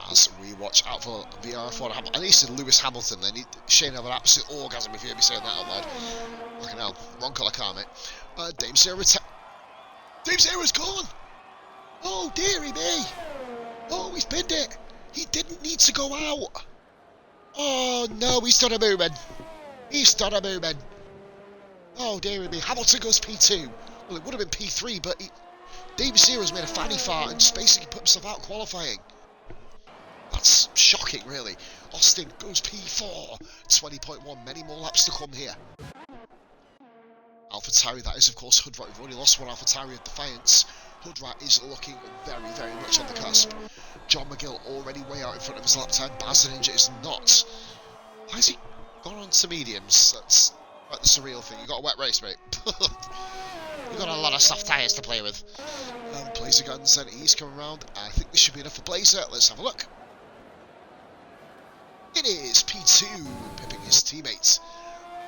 as we watch out for VRF1. I need to say Lewis Hamilton. They need Shane have an absolute orgasm if you hear me saying that out loud. Fucking hell, wrong colour car, mate. Dame Sarah's gone. Oh dearie me. Oh, he's pinned it. He didn't need to go out. Oh no, he's done a movement. He's done a movement. Oh dearie me. Hamilton goes P2. Well, it would have been P3, but Dave Sarah's made a fanny fart and just basically put himself out qualifying. That's shocking, really. Austin goes P4. 20.1. Many more laps to come here. AlphaTauri, that is, of course, Hoodrat. We've already lost one AlphaTauri at Defiance. Hoodrat is looking very, very much on the cusp. John McGill already way out in front of his lap time. Baz Ninja is not. Why has he gone on to mediums? That's like the surreal thing. You got a wet race, mate. You've got a lot of soft tyres to play with. Blazer Guns, and he's coming around. I think this should be enough for Blazer. Let's have a look. It is P2, pipping his teammates.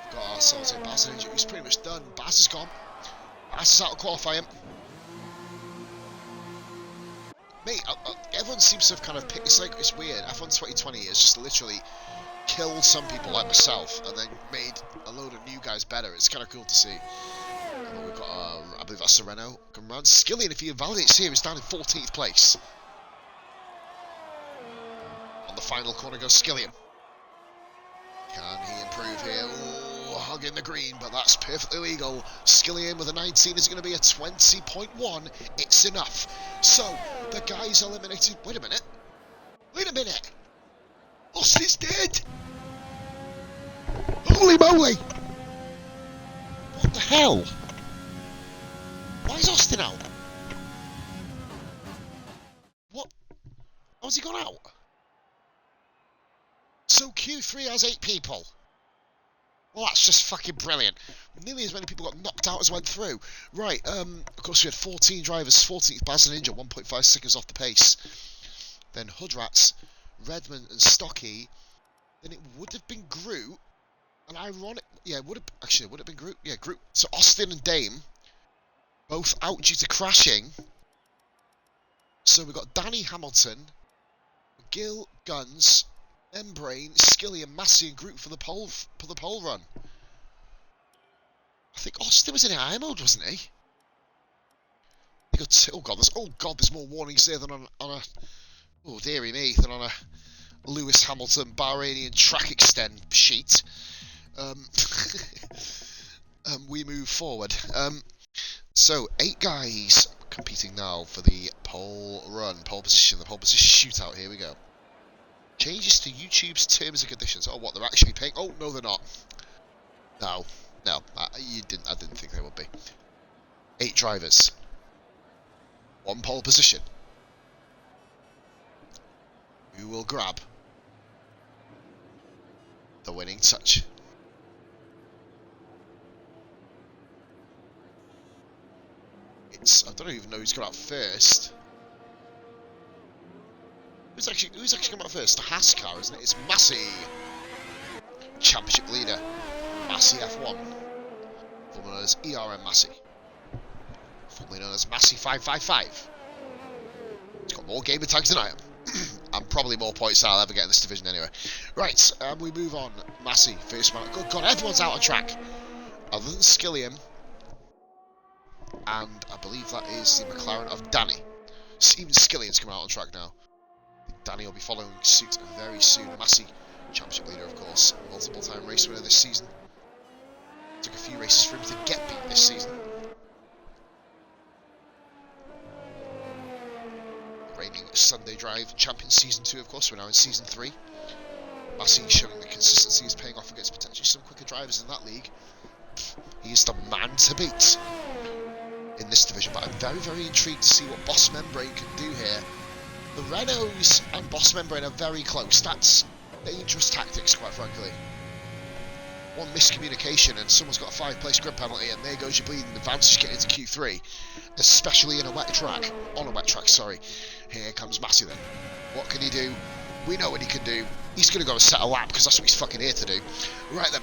We've got ourselves a Baz Ninja who's pretty much done. Baz is gone. Baz is out of qualifying. Mate, everyone seems to have kind of picked. It's weird. F1 2020 has just literally killed some people like myself and then made a load of new guys better. It's kind of cool to see. And we've got, I believe that's Sereno coming around. Skillian, if he invalidates here, is down in 14th place. On the final corner goes Skillian. Can he improve here? Ooh, hugging the green, but that's perfectly legal. Skillian with a 19 is going to be a 20.1. It's enough. So, the guy's eliminated. Wait a minute. Wait a minute. Austin's dead. Holy moly. What the hell? Why is Austin out? What? How's he gone out? So Q3 has 8 people. Well, that's just fucking brilliant. Nearly as many people got knocked out as went through. Right, of course we had 14 drivers, 14th Baz Ninja, 1.5 seconds off the pace. Then Hoodrats, Redmond and Stocky. Then it would have been Groot. And ironic, yeah, it would have been Groot. Yeah, Groot. So Austin and Dame, both out due to crashing. So we've got Danny Hamilton, Gill, Guns, Membrane, Skillian, Massey and Groot for the pole run. I think Austin was in high mode, wasn't he? Oh god, there's more warnings there than on a oh dearie me, than on a Lewis Hamilton Bahrainian track extend sheet. We move forward. So 8 guys competing now for the pole position, the pole position shootout. Here we go. Changes to YouTube's terms and conditions. Oh, what, they're actually paying? Oh, no, they're not. No, I didn't think they would be. 8 drivers. 1 pole position. Who will grab the winning touch? I don't even know who's got out first. Who's actually come out first? The Haas car, isn't it? It's Massey, championship leader, Massey F1, formerly known as ERM Massey, formerly known as Massey 555. He's got more gamer tags than I am, and probably more points than I'll ever get in this division anyway. Right, we move on. Massey, first man. Good God, everyone's out on track, other than Skillian, and I believe that is the McLaren of Danny. Even Skillian's coming out on track now. Danny will be following suit very soon. Massey, championship leader, of course, multiple-time race winner this season. Took a few races for him to get beat this season. Reigning Sunday Drive champion season 2, of course. We're now in season 3. Massey showing the consistency is paying off against potentially some quicker drivers in that league. He is the man to beat in this division, but I'm very, very intrigued to see what Boss Membrane can do here. The Renaults and Boss Membrane are very close. That's dangerous tactics, quite frankly. One miscommunication and someone's got a 5-place grid penalty, and there goes your bleeding advantage getting into Q3, especially in a wet track. On a wet track, sorry. Here comes Massey then. What can he do? We know what he can do. He's going to go and set a lap because that's what he's fucking here to do. Right then.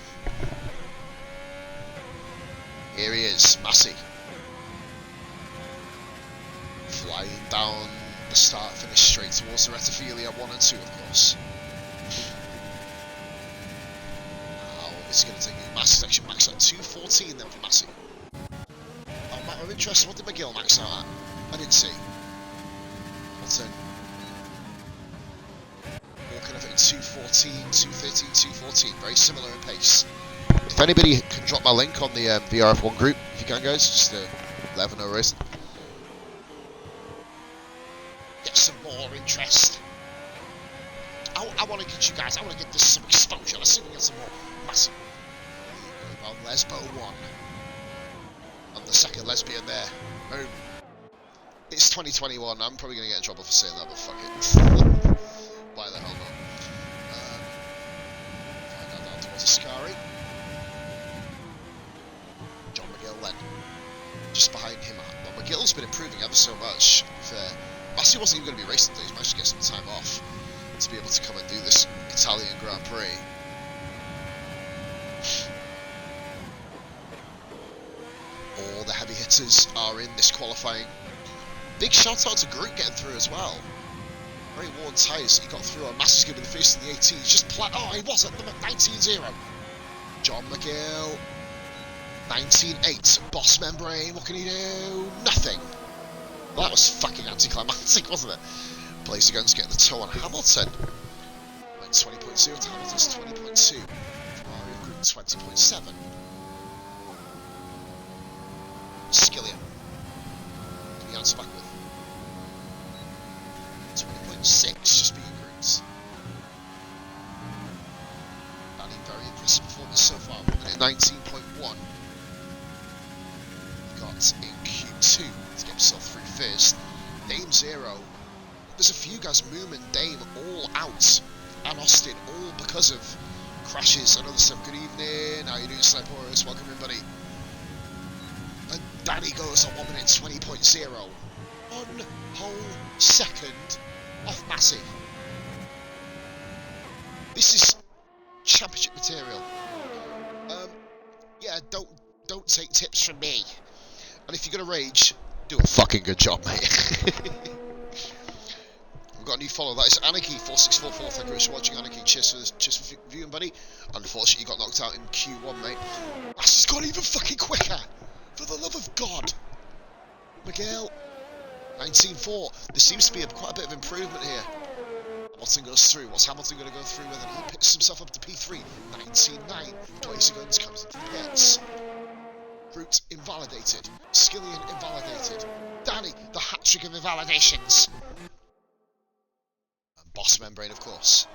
Here he is, Massey. Flying down the start finish straight towards the Retophilia 1 and 2, of course. Now, it's going to take a Massey section max at 2:14 then for Massey. Oh, matter of interest, what did McGill max out at? I didn't see. Hamilton. Walking up at 2:14, 2:13, 2:14. Very similar in pace. If anybody can drop my link on the VRF1 group, if you can, guys, just let them know racing. Get some more interest. I want to get you guys, I want to get this some exposure. Let's see if we get some more massive. On Lesbo 1. And the second lesbian there. Boom. It's 2021, I'm probably going to get in trouble for saying that, but fuck it. Why the hell not? Find out down towards Ascari. John McGill then. Just behind him. But McGill's been improving ever so much. Massey wasn't even going to be racing today, he's managed to get some time off to be able to come and do this Italian Grand Prix. All the heavy hitters are in this qualifying. Big shout out to Groot getting through as well. Very worn tyres, he got through. Massey's going to be the first in the 18. He's just oh, he was at number 19-0. John McGill. 19-8. Boss Membrane, what can he do? Nothing. Well, that was fucking anticlimactic, wasn't it? Blazer Guns getting the toe on Hamilton. Went 20.0 to Hamilton's 20.2. Ferrari Group 20.7. Skillian. Can he answer back with? 20.6, just being groups. Danny, very impressive performance so far. 19.1. Got in Q2 to get himself through first. Dame 0. There's a few guys, Moom and Dame, all out. And Austin, all because of crashes and other stuff. Good evening. How you doing, Sniporus? Welcome in, buddy. And Danny goes on 1 minute 20.0. 1 whole second off Massey. This is championship material. Yeah, don't take tips from me. And if you're gonna rage, do a fucking good job, mate. We've got a new follow. That is Anarchy4644. Thank you for watching, Anarchy. Cheers for viewing, buddy. Unfortunately, you got knocked out in Q1, mate. Massey's got even fucking quicker. For the love of God. Miguel. 19.4. There seems to be quite a bit of improvement here. Hamilton goes through. What's Hamilton going to go through with? And he picks himself up to P3. 19.9. Blazer Guns comes into the pits. Groot invalidated. Skillian invalidated. Danny, the hat-trick of invalidations. And Boss Membrane, of course.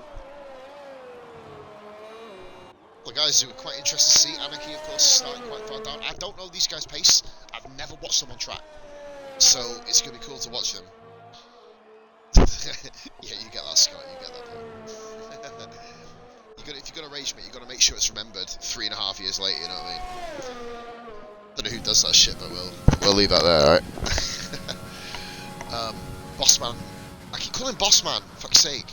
The guys who are quite interested to see, Anarchy, of course, starting quite far down. I don't know these guys' pace. I've never watched them on track. So it's going to be cool to watch them. Yeah, you get that, Scott. You get that, bro. If you're going to rage, mate, you've got to make sure it's remembered 3.5 years later, you know what I mean? Don't know who does that shit, but we'll leave that there, alright? Bossman. I keep calling him Bossman, fuck's sake.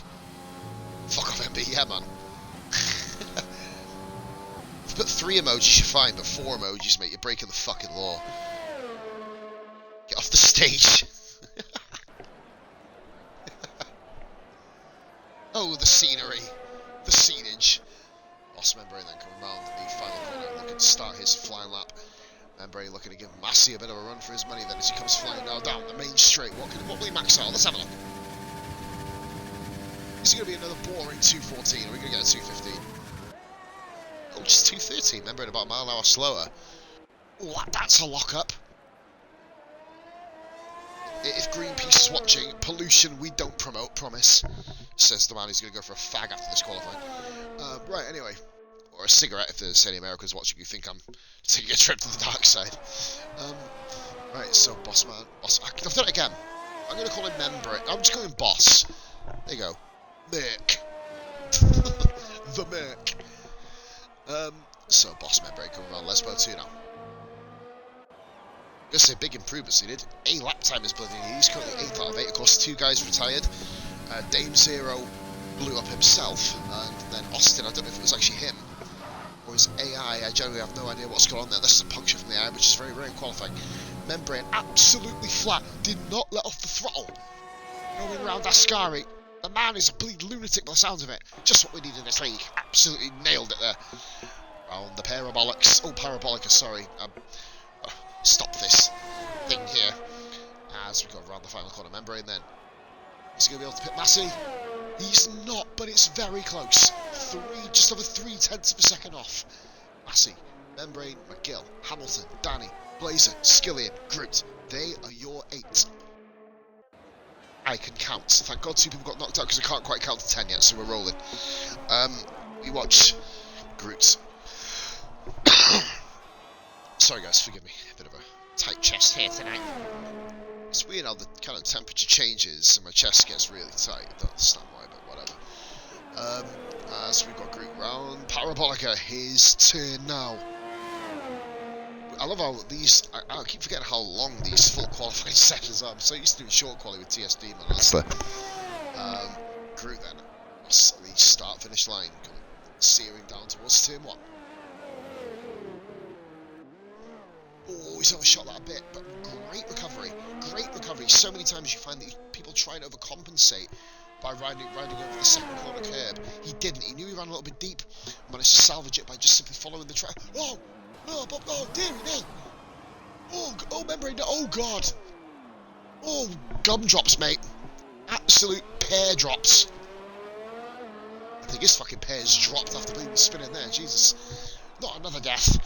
Fuck off, MB, yeah, man. If you put 3 emojis, you're fine, but 4 emojis, mate, you're breaking the fucking law. Get off the stage. Oh, the scenery. The scenage. Boss Membrane then coming round the final corner, looking to start his flying lap. Membrane looking to give Massey a bit of a run for his money then as he comes flying now down the main straight. What will he max out? Let's have a look. Is it going to be another boring 2.14? Are we going to get a 2.15? Oh, just 2.13. Membrane about a mile an hour slower. Oh, that's a lock-up. If Greenpeace is watching, pollution we don't promote, promise. Says the man who's going to go for a fag after this qualifying. Right, anyway. Or a cigarette if there's any Americans watching who think I'm taking a trip to the dark side. Right, so Bossman. I've done it again. I'm going to call him Membrane. I'm just calling him Boss. There you go. Merc. The Merc. So Boss Membrane coming around Lesbo 2 now. I'm going to say big improvements he did. A lap time is bloody. He's currently 8th out of 8. Of course, 2 guys retired. Dame 0 blew up himself. And then Austin, I don't know if it was actually him or his AI. I generally have no idea what's going on there. This is a puncture from the AI, which is very, very qualifying. Membrane absolutely flat. Did not let off the throttle. Going round Ascari. The man is a bleed lunatic by the sounds of it. Just what we need in this league. Absolutely nailed it there. Round the parabolics. Oh, parabolica, sorry. Stop this thing here. As we go around the final corner membrane then. Is he going to be able to pit Massey? He's not, but it's very close. Just over 0.3 of a second off. Massey, Membrane, McGill, Hamilton, Danny, Blazer, Skillian, Groot. They are your 8. I can count. Thank God 2 people got knocked out because I can't quite count to 10 yet, so we're rolling. We watch Groot. Sorry guys, forgive me. A bit of a tight chest here tonight. It's weird how the kind of temperature changes and my chest gets really tight. I don't understand why, but whatever. As we've got Groot round Parabolica, his turn now. I love how these, I keep forgetting how long these full qualifying sessions are. I'm so used to doing short quality with TSD, man, honestly. Groot then, the start-finish line, going searing down towards turn 1. Oh, he's overshot that a bit, but great recovery. Great recovery. So many times you find that people try and overcompensate by riding over the second corner curb. He didn't. He knew he ran a little bit deep. Managed to salvage it by just simply following the track. Oh, dearie me. Oh, membrane. Oh, God. Oh, gumdrops, mate. Absolute pear drops. I think his fucking pears dropped after being spinning there. Jesus. Not another death.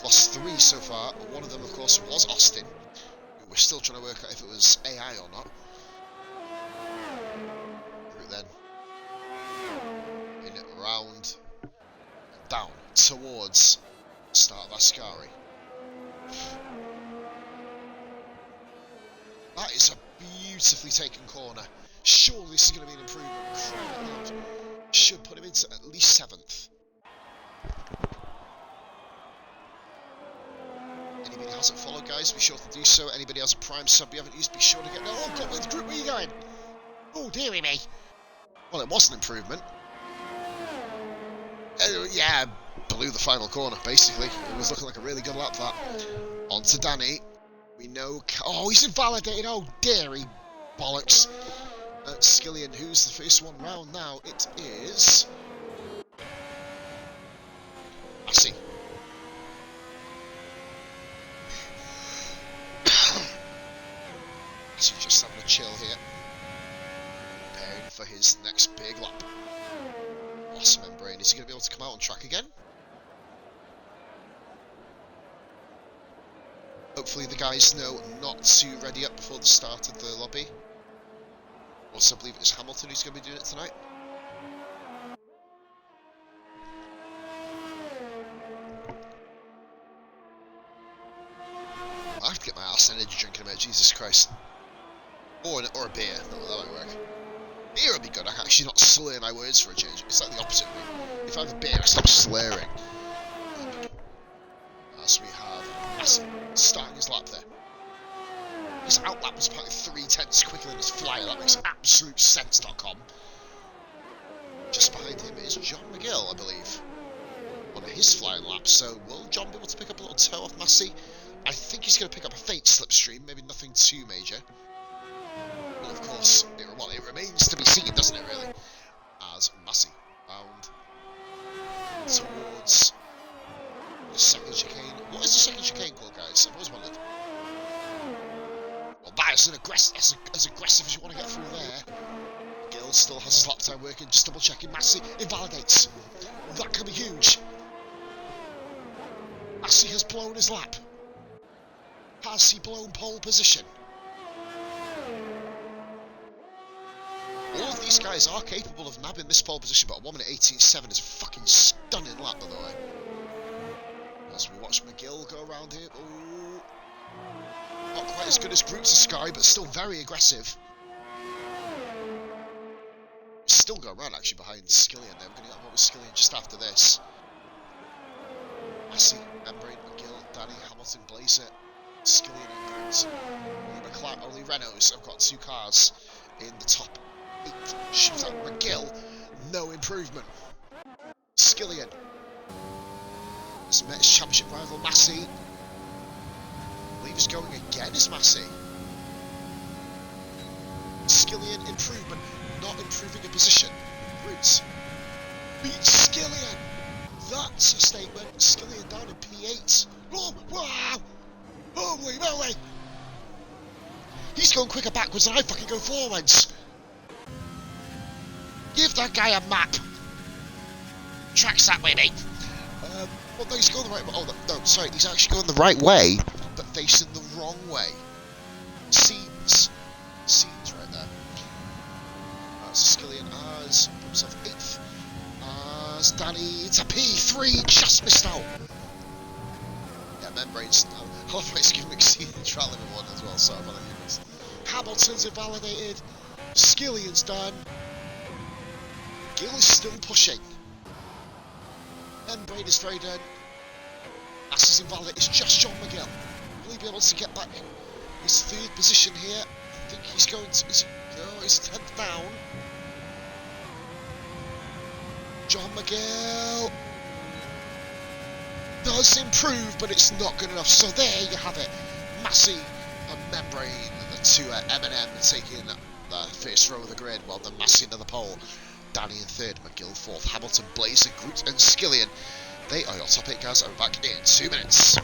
Lost 3 so far. One of them, of course, was Austin. We're still trying to work out if it was AI or not. Route then. In round. Down. Towards start of Ascari. That is a beautifully taken corner. Surely this is going to be an improvement. Should put him into at least 7th. Anybody who hasn't followed, guys, be sure to do so. Anybody has a Prime sub you haven't used, be sure to get... Oh, God, where's the group? Where are you going? Oh, dearie me. Well, it was an improvement. Yeah, blew the final corner, basically. It was looking like a really good lap, that. On to Danny. We know... Oh, he's invalidated. Oh, dearie bollocks. Skillian, who's the first one round now? It is... Massey. So just having a chill here, preparing for his next big lap. Lost membrane. Is he going to be able to come out on track again? Hopefully the guys know not to ready up before the start of the lobby. Also, I believe it's Hamilton who's going to be doing it tonight. I have to get my ass energy drink in a minute, Jesus Christ. Or a beer, that might work. Beer would be good, I can actually not slur my words for a change. It's like the opposite of me. If I have a beer, I stop slurring. As we have Massey starting his lap there. His outlap was about 0.3 quicker than his flyer, that makes absolute sense.com. Just behind him is John McGill, I believe, on his flying lap. So will John be able to pick up a little toe off Massey? I think he's going to pick up a faint slipstream, maybe nothing too major. Well, of course, it remains to be seen, doesn't it, really? As Massey bound towards the second chicane. What is the second chicane called, guys? I've always wondered. Well, that is as aggressive as you want to get through there. Gill still has his lap time working, just double checking. Massey invalidates. That could be huge. Massey has blown his lap. Has he blown pole position? All of these guys are capable of nabbing this pole position, but a 1 minute 18.7 is a fucking stunning lap, by the way. As we watch McGill go around here. Ooh. Not quite as good as Groot's Sky, but still very aggressive. Still go around, actually, behind Skillian there. We're going to get on with Skillian just after this. Massey, Membrane, McGill, Danny, Hamilton, Blazer, Skillian and Groot. Only Renaults have got 2 cars in the top 8. Shoots out McGill, no improvement. Skillian has met his championship rival Massey. I believe he's going again, is Massey. Skillian improvement, not improving a position. Roots beats Skillian. That's a statement. Skillian down in P8. Oh, wow! Holy moly! He's going quicker backwards than I fucking go forwards. Give that guy a map. Tracks that way, mate. Well, no, he's going the right way. Oh, no, sorry, he's actually going the right way, but facing the wrong way. Scenes right there. Skillian has himself 8th. As Danny, it's a P3, just missed out. Yeah, membranes. I love how it's giving McSeed the trial one as well, so Hamilton's invalidated. Skillian's done. Gill is still pushing. Membrane is very done. As is invalid, it's just John McGill. Will he be able to get back his 3rd position here? I think he's going to. No, he's 10th down. John McGill does improve, but it's not good enough. So there you have it. Massey and Membrane, the two M&M taking the first row of the grid, while the Massey into the pole. Danny in 3rd, McGill 4th, Hamilton, Blazer, Groot and Skillian. They are your top 8 guys. I'll be back in 2 minutes.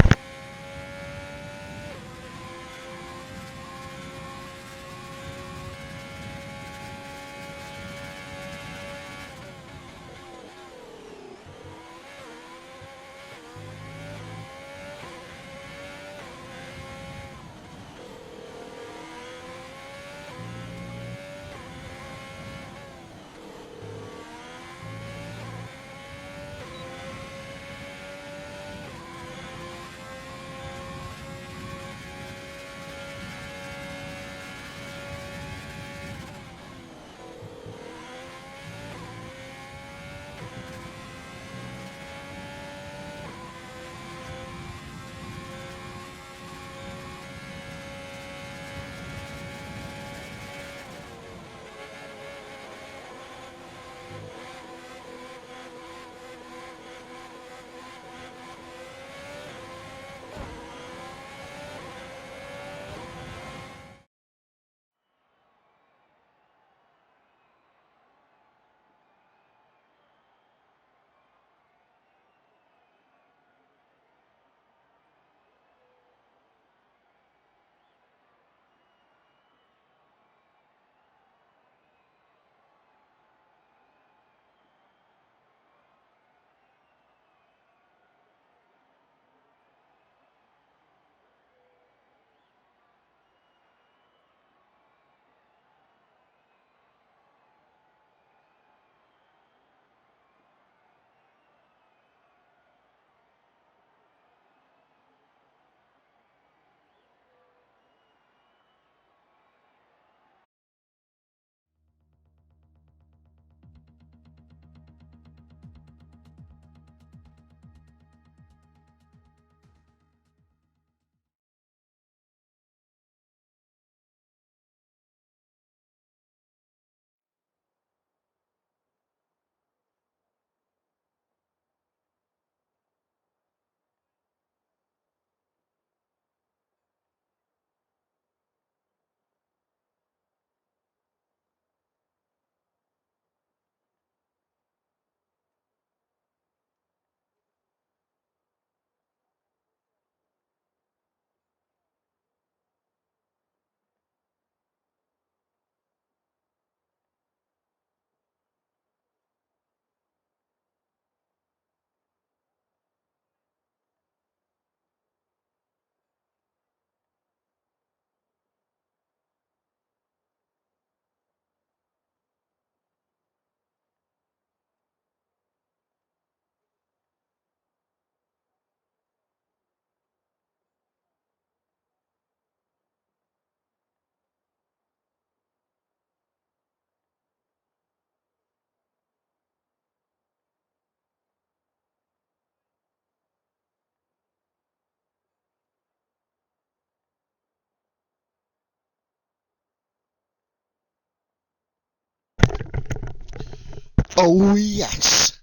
Oh yes.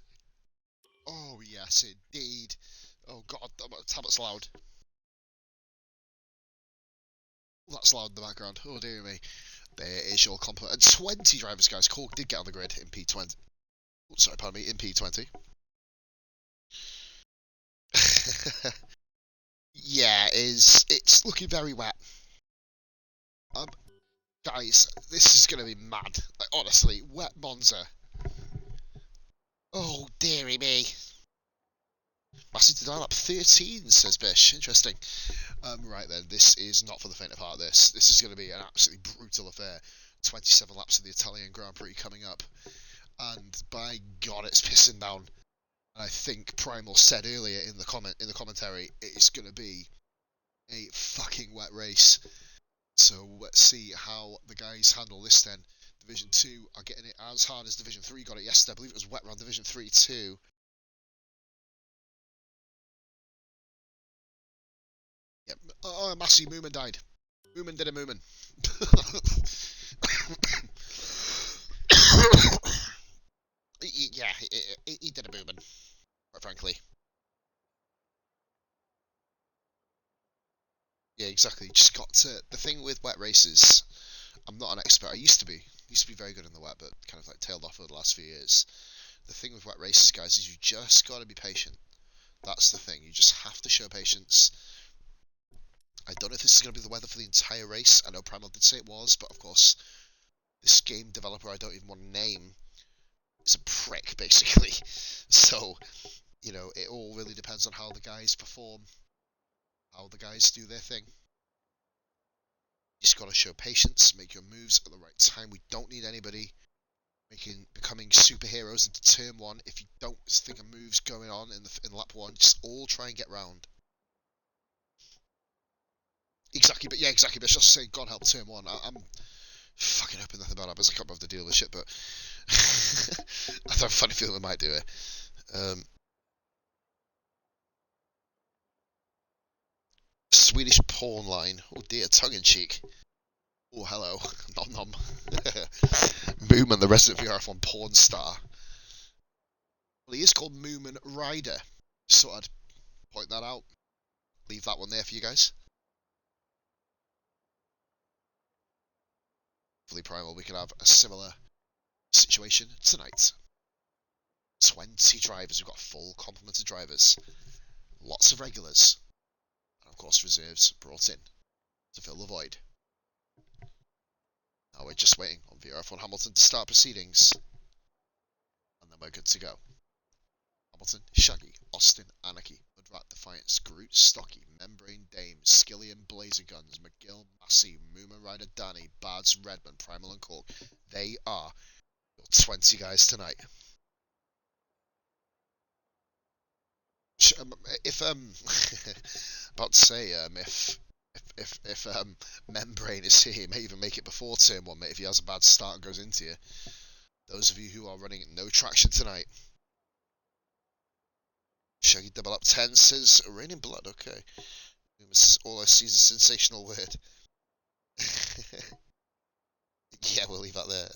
Oh yes, indeed. Oh god, tablet's loud. That's loud in the background. Oh dear me. There is your compliment. And 20 drivers, guys. Cork did get on the grid in P20. Oh, sorry, pardon me, in P20. Yeah, it's looking very wet. Um, Guys, this is gonna be mad. Like, honestly, wet Monza. Oh, dearie me. Massey to dial up 13, says Bish. Interesting. Right then, this is not for the faint of heart. This is going to be an absolutely brutal affair. 27 laps of the Italian Grand Prix coming up, and by God, it's pissing down. And I think Primal said earlier in the commentary, it's going to be a fucking wet race. So let's see how the guys handle this then. Division 2 are getting it as hard as Division 3 got it yesterday. I believe it was wet around Division 3 too. Yep. Oh, Massey Moomin died. Moomin did a Moomin. Yeah, he did a Moomin, quite frankly. Yeah, exactly. Just got to the thing with wet races. I'm not an expert. I used to be. Used to be very good in the wet, but kind of like tailed off over the last few years. The thing with wet races, guys, is you just got to be patient. That's the thing. You just have to show patience. I don't know if this is going to be the weather for the entire race. I know Primal did say it was, but of course, this game developer I don't even want to name is a prick, basically. So, you know, it all really depends on how the guys perform, how the guys do their thing. You just got to show patience, make your moves at the right time. We don't need anybody becoming superheroes into turn one. If you don't think a move's going on in lap one, just all try and get round. Exactly, but yeah, exactly. But just saying, God help turn one. I'm fucking hoping nothing bad happens. I can't bother to deal with shit, but I have a funny feeling we might do it. Swedish porn line. Oh dear, tongue in cheek. Oh hello, nom nom. Moomin, the resident VRF1 porn star. Well, he is called Moomin Rider. Just thought I'd point that out. Leave that one there for you guys. Fully Primal, we can have a similar situation tonight. 20 drivers, we've got a full complement of drivers. Lots of regulars. And of course reserves brought in to fill the void. Now we're just waiting on VRF1 Hamilton to start proceedings. And then we're good to go. Hamilton, Shaggy, Austin, Anarchy, Mudrat, Defiance, Groot, Stocky, Membrane, Dame, Skillian, Blazer Guns, McGill, Massey, Moomin Rider, Danny, Bads, Redmond, Primal and Cork. They are your 20 guys tonight. If about to say if Membrane is here, he may even make it before turn one, mate. If he has a bad start and goes into you. Those of you who are running no traction tonight. Shaggy double up 10 says raining blood. Okay, this is all I see is a sensational word. Yeah, we'll leave that there.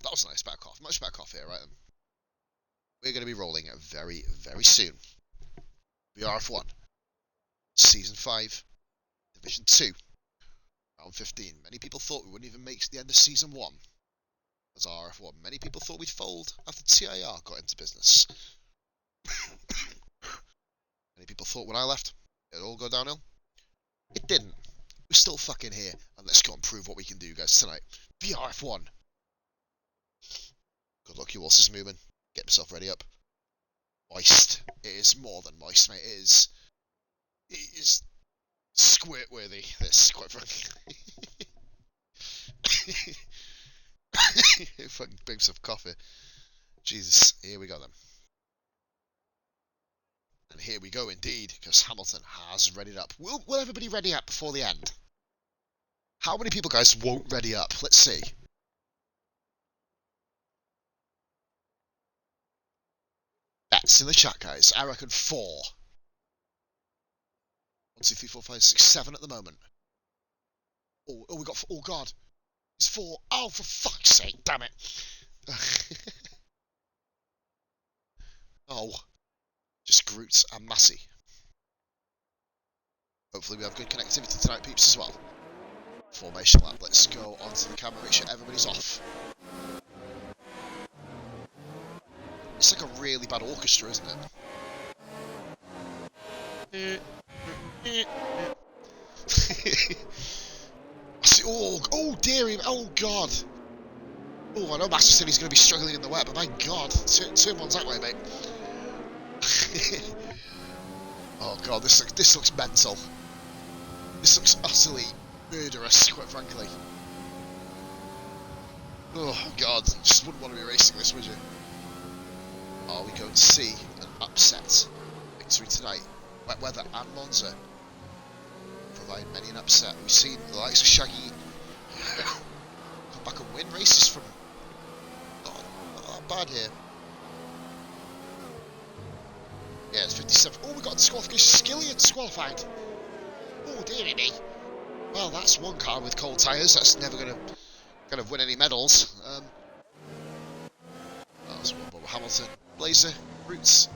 That was a nice back off. Much back off here, right then. We're going to be rolling very, very soon. VRF1, Season 5, Division 2, Round 15. Many people thought we wouldn't even make the end of Season 1 as RF1. Many people thought we'd fold after TIR got into business. Many people thought when I left, it'd all go downhill. It didn't. We're still fucking here, and let's go and prove what we can do, guys, tonight. VRF1. Good luck, you horses moving. Get myself ready up. Moist. It is more than moist, mate. It is squirt worthy, this, quite frankly. Fucking bring some coffee. Jesus, here we go then. And here we go indeed, because Hamilton has readied up. Will everybody ready up before the end? How many people, guys, won't ready up? Let's see. Bets in the chat, guys. I reckon 4. 1, 2, 3, 4, 5, 6, 7 at the moment. Oh, we got. Oh God, it's 4. Oh, for fuck's sake! Damn it. Oh, Just Groot and Massey. Hopefully we have good connectivity tonight, peeps, as well. Formation lap. Let's go onto the camera, make sure everybody's off. It's like a really bad orchestra, isn't it? Oh dear, oh god. Oh, I know Master said he's going to be struggling in the wet, but my god, turn one's that way, mate. Oh god, this looks mental. This looks utterly murderous, quite frankly. Oh god, just wouldn't want to be racing this, would you? Are we going to see an upset victory tonight? Wet weather and Monza provide many an upset. We've seen the likes of Shaggy come back and win races from not that bad here. Yeah, it's 57. Oh, we got disqualification. Skillian disqualified. Oh, dearie me. Well, that's one car with cold tyres. That's never going to win any medals. That's one. But Hamilton, Blazer, Roots.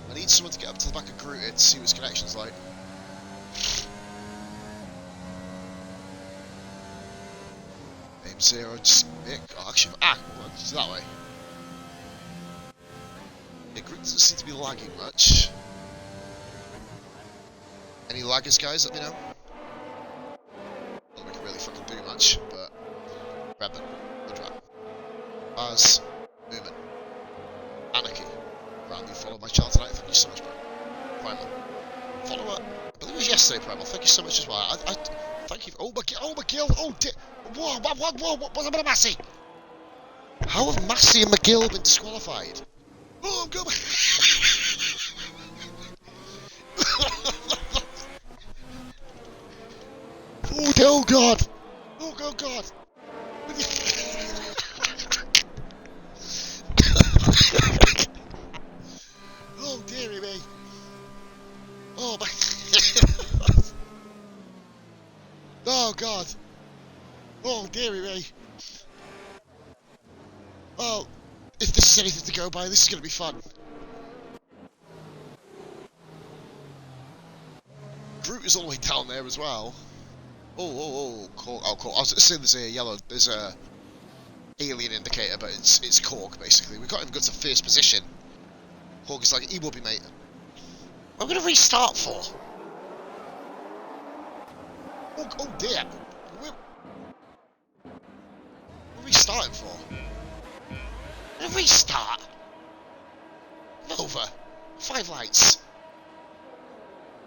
I need someone to get up to the back of Groot to see what his connection's like. Aim 0, just actually, it's that way. Yeah, Groot doesn't seem to be lagging much. Any laggers, guys? Let me know. Not that we can really fucking do much, but Redman, Woodrat, Baz, Newman, Anarchy. Right, you followed my channel tonight. Thank you so much, bro. Primal, follower. I believe it was yesterday, Primal. Thank you so much as well. I thank you. For, oh, McGill. Oh, whoa, what's about Massey? How have Massey and McGill been disqualified? Oh, I'm going. Oh god! Oh god! Oh dearie me! Oh my! Oh god! Oh dearie me! Well, if this is anything to go by, this is going to be fun. Groot is all the way down there as well. Oh, Cork. Oh, Cork. I was saying there's a yellow, there's a alien indicator, but it's Cork, basically. We've got him good to first position. Cork is like, he will be, mate. What are we going to restart for? Oh dear. What are we restarting for? A restart? Nova. 5 lights.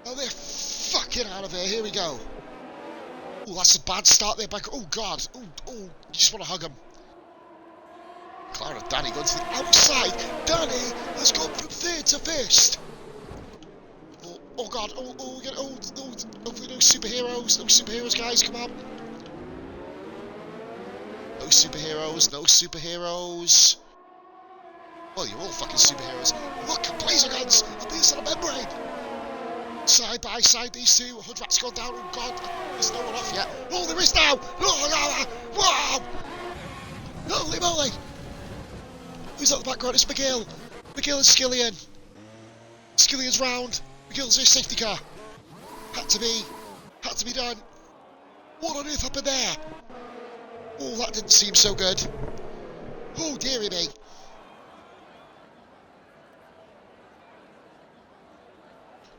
Oh, they're fucking out of here. Here we go. Oh, that's a bad start there. Oh, God. Oh, you just want to hug him. Clara, Danny going to the outside. Danny has gone from third to first. Oh God. Hopefully no superheroes. No superheroes, guys. Come on. No superheroes. Well, you're all fucking superheroes. Look, blazer guns. I'll be this on a membrane. Side by side, these two. Hoodrat's gone down. Oh God, there's no one off yet. Oh, there is now. Oh, wow. Holy moly. Who's at the background? It's McGill. McGill and Skillian. Skillian's round. McGill's in his safety car. Had to be done. What on earth happened there? Oh, that didn't seem so good. Oh, dearie me.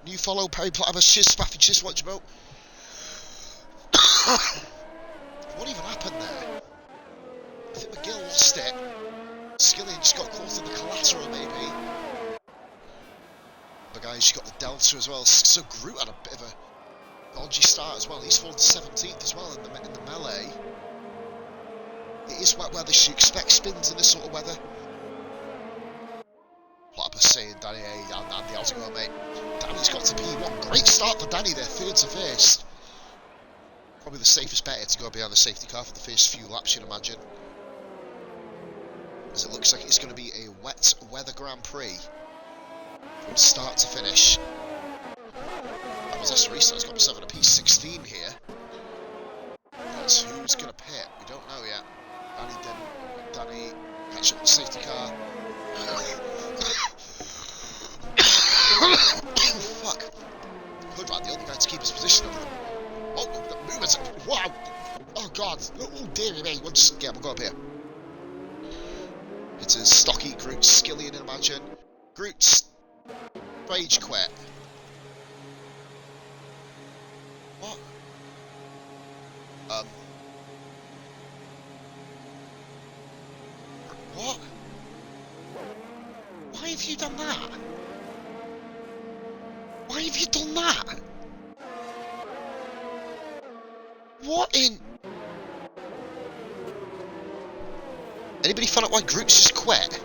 New follow, Perry Platypus, Shiz, Spaffy, Shiz, watch about. What even happened there? I think McGill lost it. Skillian just got caught in the collateral, maybe. But guys, you got the Delta as well. So Groot had a bit of a dodgy start as well. He's fallen to 17th as well in the melee. It is wet weather, so you expect spins in this sort of weather. Platypus saying, Danny, hey, Andy, how's it going, mate? Danny's got to P1. Great start for Danny there, third to first. Probably the safest bet to go behind the safety car for the first few laps, you'd imagine. As it looks like it's going to be a wet weather Grand Prix from start to finish. That was us restart. It's got myself in a P16 here. That's who's going to pit. We don't know yet. Danny catch up with the safety car. to keep his position over them. Oh, the movers! Wow! Oh God! Oh dearie me! We'll go up here. It is Stocky, Groot, Skillian, imagine. Groot's rage quit. What? What? Why have you done that? Why have you done that? What in... Anybody found out why Groot's just quit?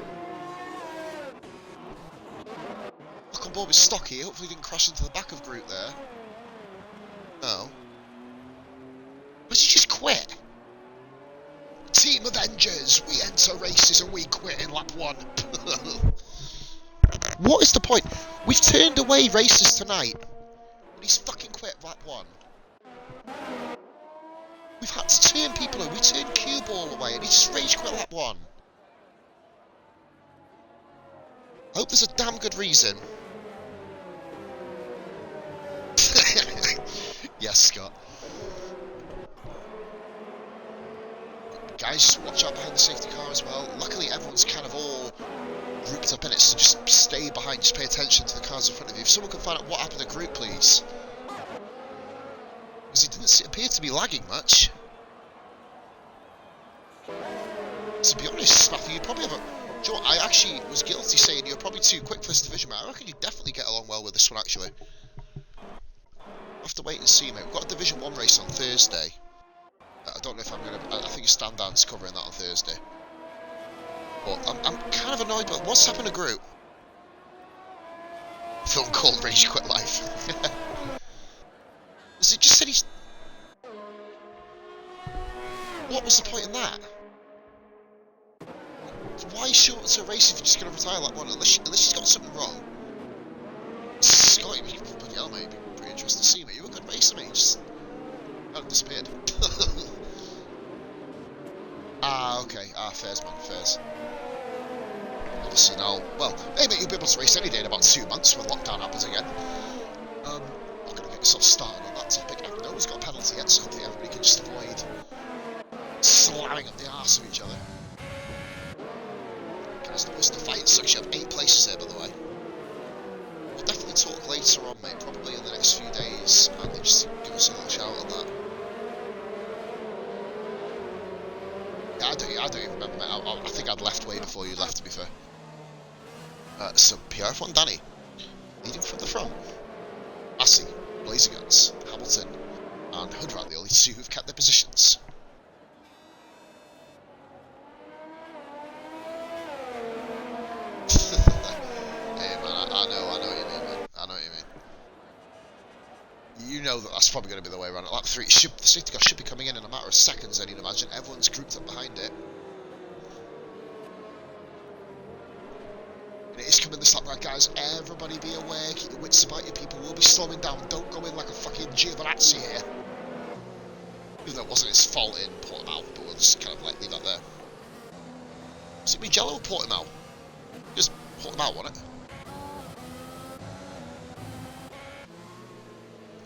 Look on board with Stocky, hopefully he didn't crash into the back of Groot there. No. Why did he just quit? Team Avengers, we enter races and we quit in lap 1. What is the point? We've turned away races tonight, and he's fucking quit lap 1. We've had to turn people away. We turned Cue Ball away, and he just rage quit lap 1. I hope there's a damn good reason. Yes, Scott. Guys, watch out behind the safety car as well. Luckily, everyone's kind of all grouped up in it, so just stay behind, just pay attention to the cars in front of you. If someone can find out what happened to Groot, please. Because he didn't appear to be lagging much. To be honest, Snaffy, you'd probably have a... Do you know what? I actually was guilty saying you're probably too quick for this division, mate. I reckon you'd definitely get along well with this one, actually. I'll have to wait and see, mate. We've got a Division 1 race on Thursday. I don't know if I'm going to... I think Standard's covering that on Thursday. But I'm kind of annoyed, but what's happened to Groot? Film called Rage Quit Life. Is it just said he's... What was the point in that? Why shorten to a race if you're just going to retire like one? Unless she's got something wrong. Scotty, bloody hell, mate. It'd be pretty interesting to see, mate. You were a good racer, mate. You just... haven't disappeared. Okay. Fairs, man. Fairs. Obviously now... Well, hey, mate, you'll be able to race any day in about 2 months when lockdown happens again. I'm not going to get yourself started on that topic. No one's got a penalty yet, so hopefully everybody can just avoid slamming up the arse of each other. Guys, the worst of the fight sucks. You have 8 places there, by the way. We'll definitely talk later on, mate, probably in the next few days, and then just give us a little shout on that. Yeah, I don't even remember, mate. I think I'd left way before you left, to be fair. So, VRF1 Danny, leading from the front. Massey, Blazer Guns, Hamilton, and Hoodrat, the only 2 who've kept their positions. Hey, man, I know what you mean, man. I know what you mean. You know that's probably going to be the way around. At lap 3, the safety car should be coming in a matter of seconds, I need to imagine. Everyone's grouped up behind it. And it is coming this lap, right, guys? Everybody be aware, keep your wits about you, people will be slowing down. Don't go in like a fucking Giovinazzi here. Even though it wasn't his fault in Portimao, but we'll just kind of like leave that there. Was it Mugello or Portimao? Just Portimao, wasn't it?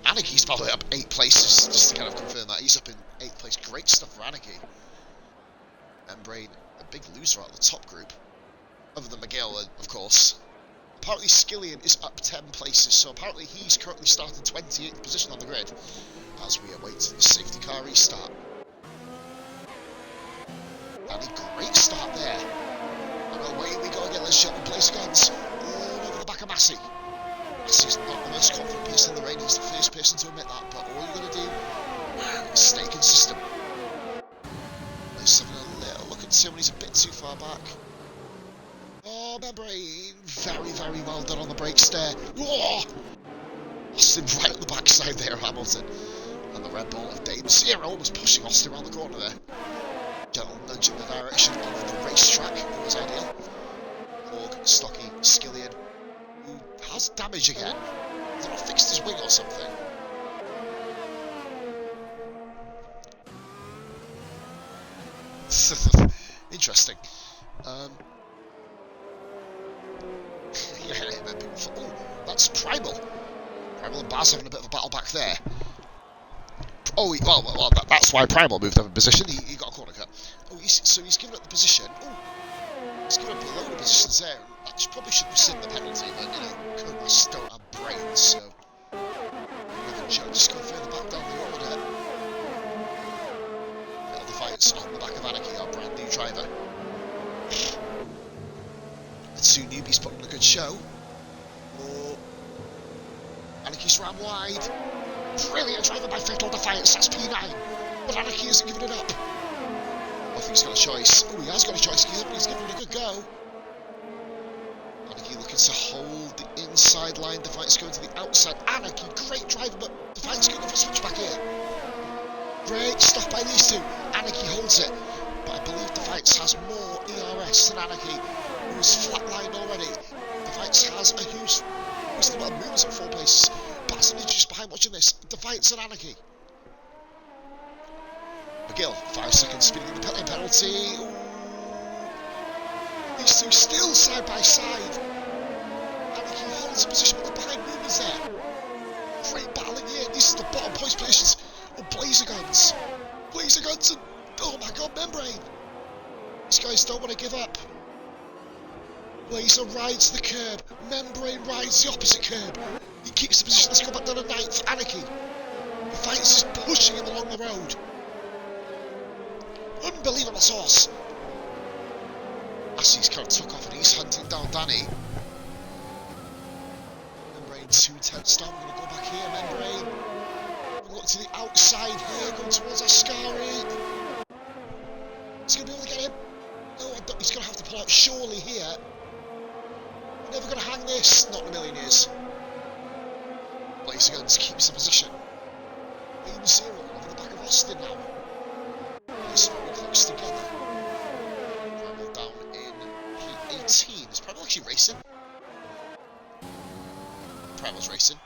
Aniki's probably up 8 places, just to kind of confirm that. He's up in 8th place. Great stuff for Aniki. Membrane, a big loser out of the top group. Other than Miguel, of course. Apparently Skillian is up 10 places, so apparently he's currently starting 28th position on the grid as we await the safety car restart. And a great start there. And away we go again, let's jump and place guns. All over the back of Massey. Massey's not the most confident person in the rain, he's the first person to admit that, but all you're going to do is stay consistent. Let's have a little look and see when he's a bit too far back. Oh, Membrane, very, very well done on the brakes there. Oh! Austin right at the backside there, Hamilton. And the Red Bull of Dame Zero was pushing Austin around the corner there. Gentle nudge in the direction of the racetrack, it was ideal. Hawk, Stocky, Skillian, who has damage again. Has he not fixed his wing or something? Interesting. Yeah, oh, that's Primal. Primal and Baz having a bit of a battle back there. Oh, that's why Primal moved up in position. He got a corner cut. Oh, so he's given up the position. Oh, he's given up a load of positions there. I probably shouldn't have seen the penalty, but, you know, Comas don't have brains, so... Joe just go further back down the order. Metal Defiance on the back of Anarchy, our brand new driver. The two newbies putting on a good show. Oh, Anarchy's ran wide. Brilliant driver by Fatal Defiance, that's P9. But Anarchy isn't giving it up. I think he's got a choice. Oh, he has got a choice. He's giving it a good go. Anarchy looking to hold the inside line. Defiance going to the outside. Anarchy, great driver, but Defiance going for a switch back here. Great stuff by these two. Anarchy holds it, but I believe Defiance has more ERS than Anarchy, who's flatlined already. Defiance has a huge moves at 4 paces. Baz and just behind watching this. Defiance and Anarchy. McGill, 5 seconds speeding in the pit lane penalty. Ooh. These two still side by side. Anarchy holds the position, but the behind movers there. Great battling here. This is the bottom points positions. Oh, Blazer Guns. Blazer Guns and, oh my god, Membrane. These guys don't want to give up. Blazer rides the curb. Membrane rides the opposite curb. He keeps the position. Let's go back down to 9th. Anarchy. Defiance is pushing him along the road. Unbelievable source. Assie's kind of took off and he's hunting down Danny. Membrane 2/10 down. We're going to go back here. Membrane. We'll look to the outside here. Going towards Ascari. He's going to be able to get him. No, he's going to have to pull out surely here. We're never going to hang this. Not in a million years. Blazer Guns keeps the position. Aim 0 over the back of Austin now. It's very close together. Primal down in P18. Is Primal actually racing? Primal's racing.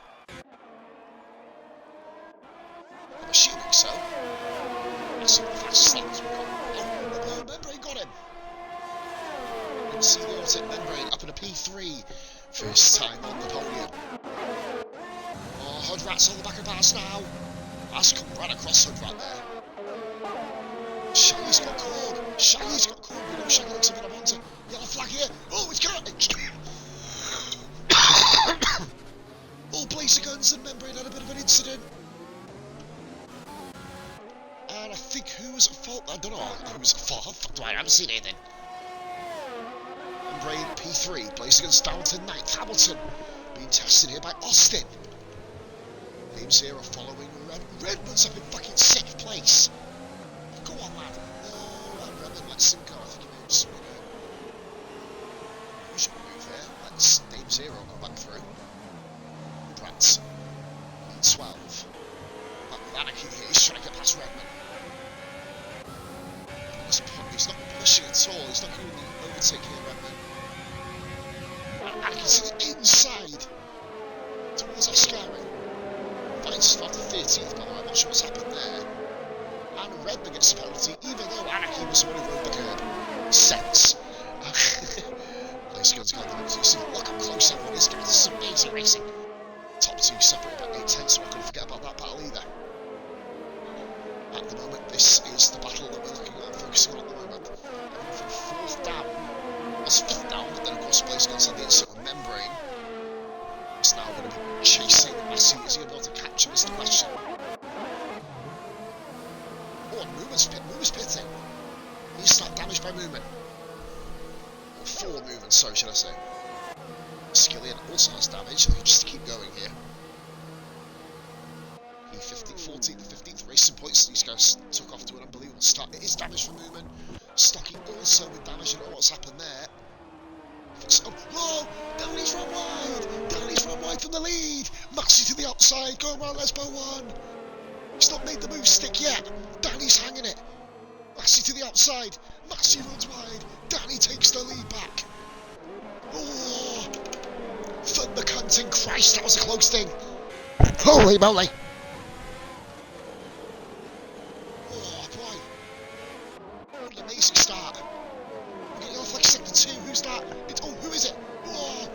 I'm assuming so. I see the fastest lap as we've got. Oh, Membrane got him. You can see the auto Membrane up in a P3. First time on the podium. Oh, Hoodrat's on the back of Baz now. Baz come right across Hoodrat there. Shaggy's got Korg. Shaggy's got Korg. We know Shaggy looks a bit of Monza. Yellow flag here. Oh, it's got it. All Blazer Guns and Membrane had a bit of an incident. And I think who was at fault? I don't know who was at fault. How the fuck do I haven't seen anything. Membrane P3. Blazer Guns down to 9th. Hamilton being tested here by Austin. Aim 0 following Red. Redmond's up in fucking 6th place. Go on, lad. No, Redmond lets him go. I think he moves. We should move there. Let's Aim 0 go back through. Brats. E12. Back with Anarchy here. He's trying to get past Redmond. He's not pushing at all. He's not going to overtake here, Redmond. Anarchy's to the inside. Towards Ascari. Defiance started 13th, by the way. I'm not sure what's happened there. And Redmond gets the penalty, even though Anarchy was the one who rode the curb. Sense. Blazer Guns got the penalty. See, look how close everyone is, guys. This is amazing racing. Top 2 separated by 8/10, so we're not going to forget about that battle either. At the moment, this is the battle that we're looking at and focusing on at the moment. And from 4th down, was 5th down, but then of course Blazer Guns had the incident with Membrane. It's now going to be chasing Massey. Is he going to be able to catch him is the question. Oh, and Mover's pitting. He's slight damage by movement. Or 4 movement, sorry, should I say. Skillian also has damage, just to keep going here. He 14th, 15th racing points. These guys took off to an unbelievable start. It is damage from movement. Stocky also with damage. I don't know what's happened there. Oh, Danny's run wide! Danny's run wide from the lead! Massey to the outside, going around Lesbo 1. He's not made the move stick yet. Danny's hanging it. Massey to the outside. Massey runs wide. Danny takes the lead back. Oh, thunder cunting. Christ, that was a close thing. Holy moly. Oh, boy. What an amazing start. We're getting off like sector 2. Who's that? Who is it? Oh,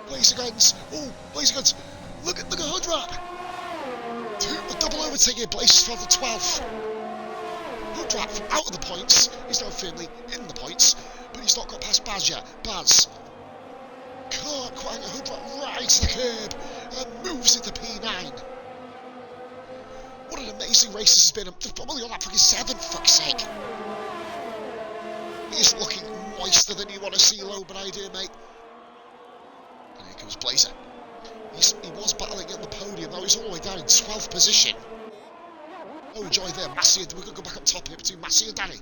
Blazer Guns. Oh, Blazer Guns. Look at Hoodrat. The double overtake here, Blaze fell to 12th. Hoodrat from out of the points. He's now firmly in the points, but he's not got past Baz yet. Baz can't quite get Hoodrat right to the curb and moves into P9. What an amazing race this has been. I'm only on that fucking 7th, fuck's sake. He's looking moister than you want to see, low, but I do, mate. And here comes Blazer. He was battling on the podium, now he's all the way down in 12th position. Oh, joy there, Massey, we're going to go back up top here between Massey and Danny.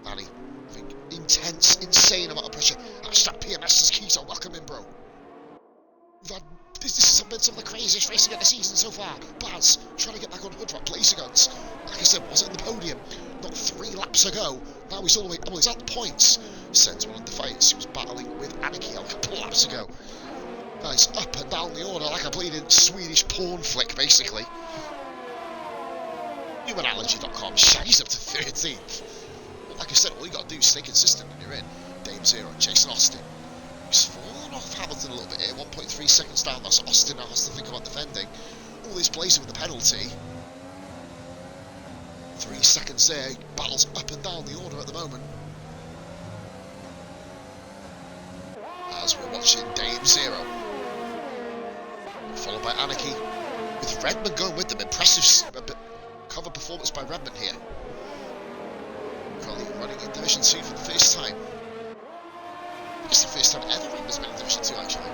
Danny, I think, intense, insane amount of pressure. Hashtag PMS is keys on, welcome in, bro. This has been some of the craziest racing of the season so far. Baz, trying to get back on Hoodrat, Blazer guns. Like I said, wasn't in the podium not 3 laps ago. Now he's all the way, he's at the points. Sends one on Defiance, he was battling with Anarchy a couple of laps ago. Now he's up and down the order like a bleeding Swedish porn flick, basically. Humanallergy.com, Shaggy's up to 13th. Well, like I said, all you got to do is stay consistent and you're in. Dame Zero, Jason Austin. He's fallen off Hamilton a little bit here, 1.3 seconds down. That's Austin now has to think about defending. All this Blazer with the penalty. 3 seconds there, he battles up and down the order at the moment. As we're watching Dame Zero. Followed by Anarchy, with Redmond going with them. Impressive cover performance by Redmond here. Currently running in Division 2 for the first time. I guess the first time ever Redmond's been in Division 2 actually.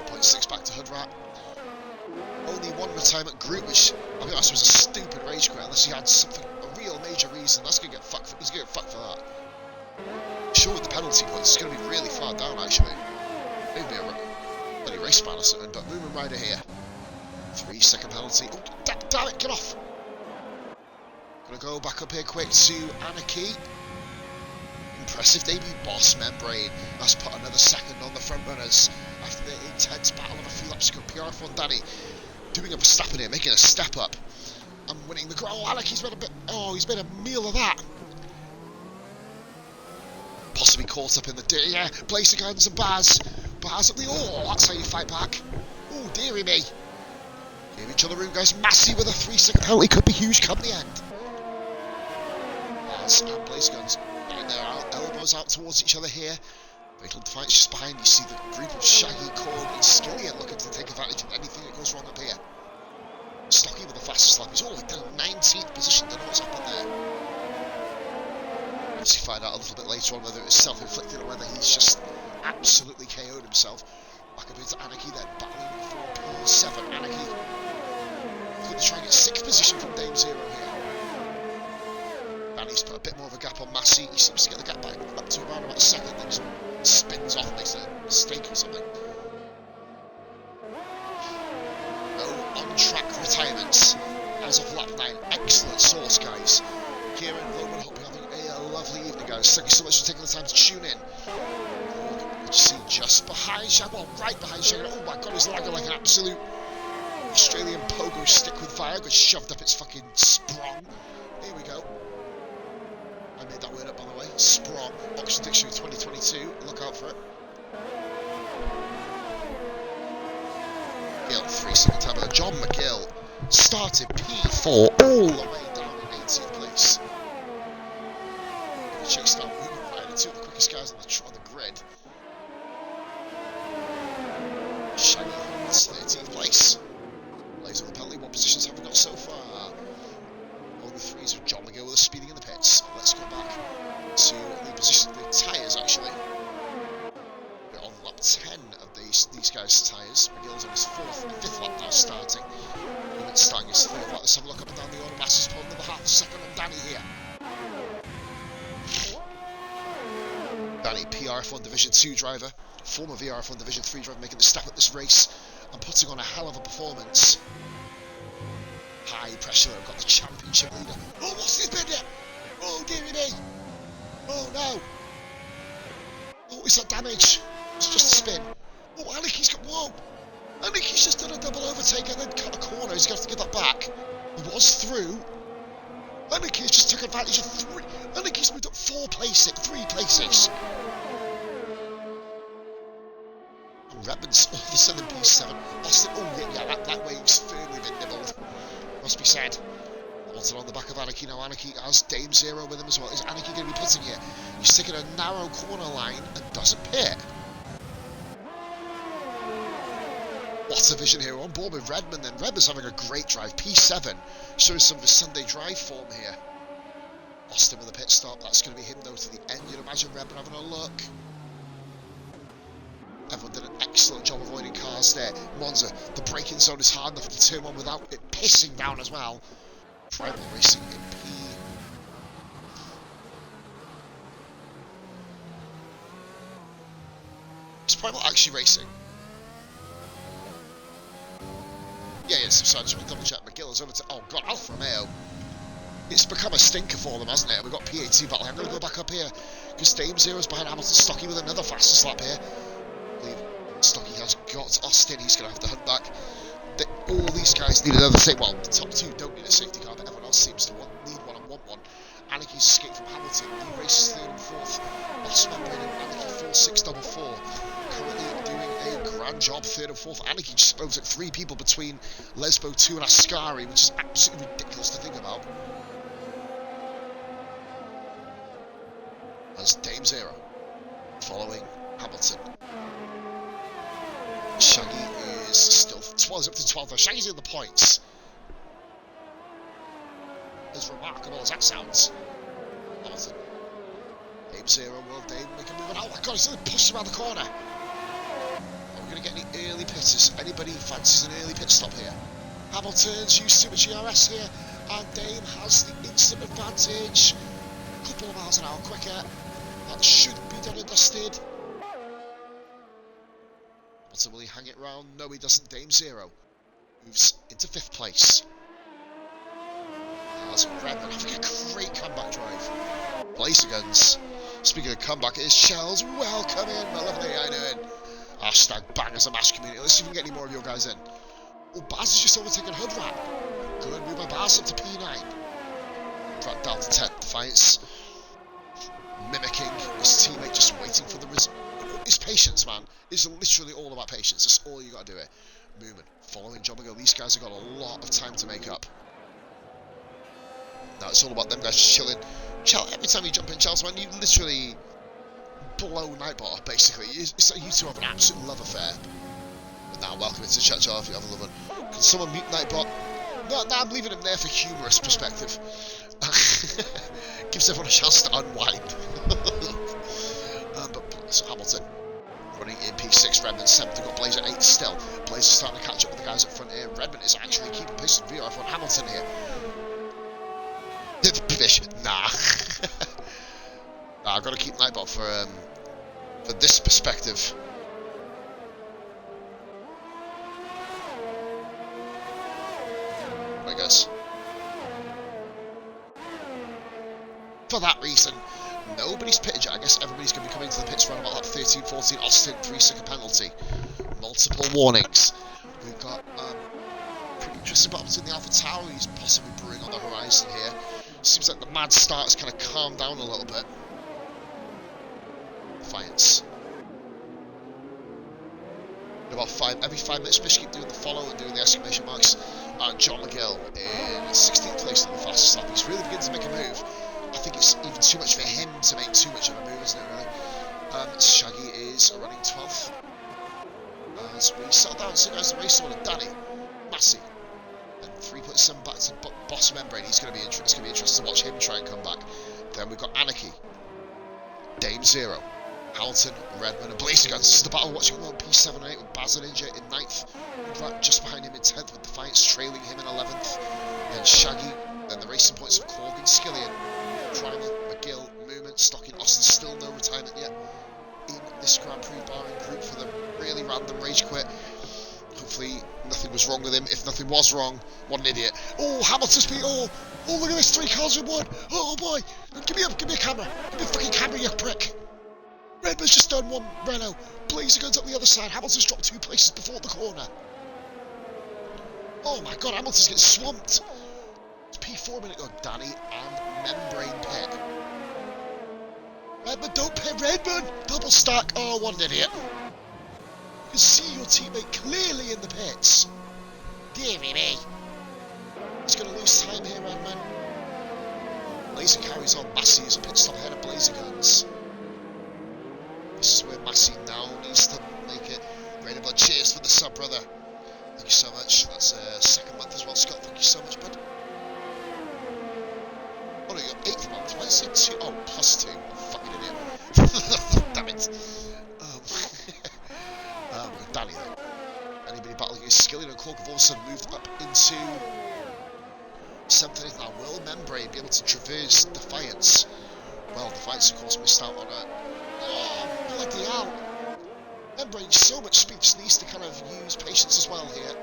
4.6 back to Hoodrat. Only one retirement group, which I think that was a stupid rage quit unless he had something, a real major reason. That's gonna get fucked. He's gonna get fucked for that. Sure, with the penalty points, it's gonna be really far down actually. Maybe a bloody race ban or something, but Moomin Rider here. 3 second penalty. Oh, damn it, get off! Gonna go back up here quick to Anarchy. Impressive debut, Boss Membrane. That's put another second on the front runners after the intense battle of a few laps ago. VRF1 Danny doing a Verstappen here, making a step up and winning the ground. Oh, Anarchy's made a bit. Oh, he's made a meal of that. Possibly caught up in the yeah. Blazer guns and Baz. Baz up the. Oh, that's how you fight back. Oh, dearie me. Give each other room, guys. Massey with a 3 second penalty could be huge come the end. Baz and Blazer guns getting their elbows out towards each other here. Fatal Defiance just behind. You see the group of Shaggy, Corn and Skillian looking to take advantage of anything that goes wrong up here. Stocky with the fastest lap. He's all the way down 19th position. Don't know what's happened there. Obviously find out a little bit later on whether it was self-inflicted or whether he's just absolutely KO'd himself. Back up into Anarchy then, battling for P7. Anarchy going to try and get 6th position from Dame Zero here. Danny's put a bit more of a gap on Massey. He seems to get the gap back up to around about a second, then just spins off and makes a mistake or something. No on-track retirements as of lap 9. Excellent source, guys. Kieran, Loman, hope you're having a lovely evening, guys. Thank you so much for taking the time to tune in. You see just behind Shaggy, well, right behind Shaggy. Oh my god, he's lagging like an absolute Australian pogo stick with fire. Got shoved up its fucking sprung. Here we go. I made that word up, by the way. Sprung. Oxford Dictionary 2022. Look out for it. McGill, 3 second time. John McGill started P4 all the way down in 18th place. Chased down Moomin Rider, 2 of the quickest guys on the grid. Shaggy holds 13th place. Lays on the penalty. What positions have we got so far? All the 3s with John McGill with a speeding in the pits. Let's go back to the position, the tyres actually. We're on lap 10 of these guys' tyres. McGill's on his 5th lap now starting. Moomin's starting his 3rd lap. Let's have a look up and down the order. Massey's put another half a second on Danny here. Danny, PRF1 Division 2 driver, former VRF1 Division 3 driver, making the step at this race and putting on a hell of a performance. High pressure, I've got the championship leader. Oh, what's this been here? Oh, dearie me. Oh, no. Oh, is that damage? It's just a spin. Oh, Anarchy's got, whoa. Anarchy's just done a double overtake and then cut a corner. He's going to have to give that back. He was through. Anarchy's just took advantage of 3. Anarchy's moved up 3 places. Redmond's all of a sudden P7. Austin, oh yeah, that wave's firmly been nibbled. Must be said. Hamilton on the back of Anarchy now. Anarchy has Dame Zero with him as well. Is Anarchy going to be pitting here? He's taking a narrow corner line and doesn't pit. What a vision here, on board with Redmond then. Redmond's having a great drive, P7, showing some of his Sunday drive form here. Austin with a pit stop, that's going to be him though to the end. You'd imagine Redmond having a look. Everyone did an excellent job avoiding cars there. Monza, the braking zone is hard enough to turn one without it pissing down as well. Primal Racing in P. Is Primal actually racing? Yeah, yes, so I just want to double check. McGill over to, oh god, Alfa Romeo. It's become a stinker for them, hasn't it? We've got P18 battle. I'm going to go back up here because Dame Zero's behind Hamilton. Stocky with another fastest lap here. I believe Stocky has got Austin. He's going to have to hunt back. All these guys need another safety. Well, the top two don't need a safety car, but everyone else seems to need one and want one. Anarchy's escaped from Hamilton. He races third and fourth. Boss member in Anarchy 4644. Currently doing a grand job, third and fourth. Anarchy just spoke at 3 people between Lesbo 2 and Ascari, which is absolutely ridiculous to think about. As Dame Zero following Hamilton. Shaggy is still 12, up to 12. Shaggy's in the points. As remarkable as that sounds. Hamilton. Dame Zero, will Dame make a move? Oh my god, he's going to push around the corner. Are we going to get any early pitters? Anybody fancies an early pit stop here? Hamilton's used to a GRS here, and Dame has the instant advantage. A couple of miles an hour quicker. That should be done and dusted. Hamilton, will he hang it round? No, he doesn't. Dame Zero moves into 5th place. As Redmond having a great comeback drive. Blazer Guns. Speaking of comeback, it is Shells. Welcome in. 11A, how you doing? Hashtag bangers a match community. Let's see if we can get any more of your guys in. Oh, Baz has just overtaken Hood Rat. Good move by Baz up to P9. Rat down to 10th. Defiance. Mimicking his teammate, just waiting for the result. It's patience, man. It's literally all about patience. That's all you got to do it. Movement. Following John McGill. These guys have got a lot of time to make up. Now it's all about them guys just chilling. Every time you jump in, Charles, man, you literally blow Nightbot off, basically. It's like you two have an absolute love affair. But now, welcome into the chat, Charles, if you have a love one. Can someone mute Nightbot? No, I'm leaving him there for humorous perspective. Gives everyone a chance to unwind. So Hamilton running in P6, Redmond 7th, they've got Blazer 8th still. Blazer starting to catch up with the guys up front here. Redmond is actually keeping pace with VRF1. Hamilton here. Nah. Nah, I've got to keep Nightbot for this perspective. I guess. For that reason, nobody's pitted yet. I guess everybody's going to be coming to the pits around about that 13-14. Austin, 3-second penalty. Multiple warnings. We've got pretty interesting battles in the Alpha Tower. He's possibly brewing on the horizon here. Seems like the mad start has kind of calmed down a little bit. Defiance. About every 5 minutes, Fish keep doing the follow and doing the exclamation marks. John McGill in 16th place on the fastest lap. He's really beginning to make a move. I think it's even too much for him to make too much of a move, isn't it, really? Shaggy is running 12th. As we settle down, so guys, the race order, Danny, Massey, and 3.7 back to Boss Membrane. It's going to be interesting to watch him try and come back. Then we've got Anarchy, Dame Zero, Hamilton, Redmond, and Blazer Guns. This is the battle watching on P7 and 8 with Baz and Ninja in 9th. Just behind him in 10th with Defiance trailing him in 11th. Then Shaggy, then the racing points of Corgan, Skillian, Primal, McGill, Movement, Stocking, Austin. Still no retirement yet in this Grand Prix barring group for the really random rage quit. Hopefully nothing was wrong with him. If nothing was wrong, what an idiot. Oh, Hamilton's beat. Oh, look at this, 3 cars in 1. Oh boy, give me a camera. Give me a fucking camera, you prick. Redmond's just done 1 Renault. Blazer Guns up the other side. Hamilton's dropped 2 places before the corner. Oh my god, Hamilton's getting swamped. It's P4 minute ago. Danny and Membrane pit. Redmond, don't pit Redmond. Double stack. Oh, what an idiot. You can see your teammate clearly in the pits. Deary me. He's going to lose time here, Redman. Blazer carries on. Massey is a pit stop ahead of Blazer Guns. This is where Massey now needs to make it. Rain Blood, cheers for the sub, brother. Thank you so much. That's second month as well, Scott. Thank you so much, bud. Oh no, you got 8th month. Why is it 2? Oh, plus 2. Oh, fucking idiot. Damn it. Danny then. Anybody battling his Skillian and Cork have all of a sudden moved up into 7th and 8th now. Will Membrane be able to traverse Defiance? Well, Defiance, of course, missed out on it. Oh, bloody hell. Membrane, so much speed, just needs to kind of use patience as well here.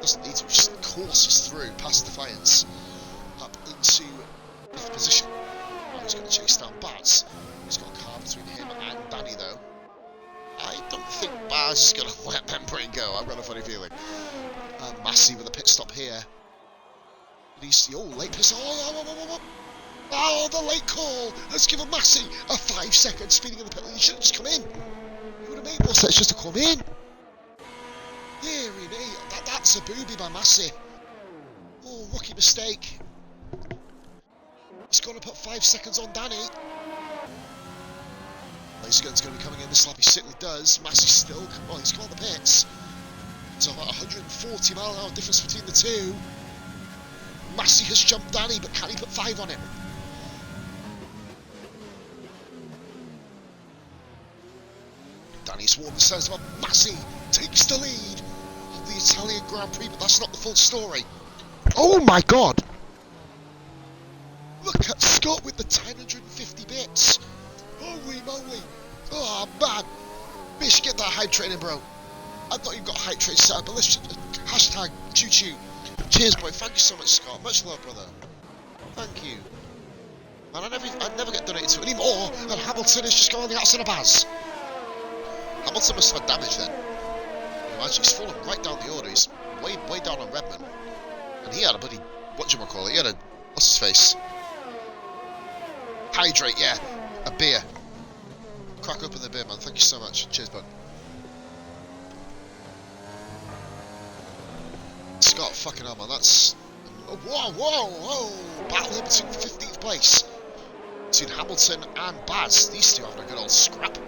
Doesn't need to, just courses through past Defiance up into 5th position. Oh, he's going to chase down Baz. He's got a car between him and Danny though. I don't think Baz is going to let Membrane go. I've got a funny feeling. Massey with a pit stop here. He's late pit stop. Oh, the late call. Let's give a Massey a 5-second speeding in the pit. He should have just come in. He would have made more sense just to come in. Deary me. That's a booby by Massey. Oh, rookie mistake. He's got to put 5 seconds on Danny. Laser Gun's going to be coming in this lap. He certainly does. Massey still. Oh, he's come on the pits. There's about 140 mile an hour difference between the two. Massey has jumped Danny, but can he put 5 on him? Danny's warned the sense about Massey takes the lead of the Italian Grand Prix, but that's not the full story. Oh my god! Look at Scott with the 1050 bits. Holy moly! Oh man! Bish, get that hype training, bro. I thought you got hype train set up, but let's just hashtag choo choo. Cheers, boy. Thank you so much, Scott. Much love, brother. Thank you. And I'd never get donated to anymore. And Hamilton is just going on the outside of Baz. Hamilton must have had damage then. Imagine he's fallen right down the order. He's way down on Redman. And he had a bloody, whatchamacallit, he had a, what's his face? Hydrate, yeah. A beer. Crack open the beer, man. Thank you so much. Cheers, bud. Scott, fucking hell, man. That's... Whoa! Battle here between 15th place. Between Hamilton and Baz. These two having a good old scrap. 1,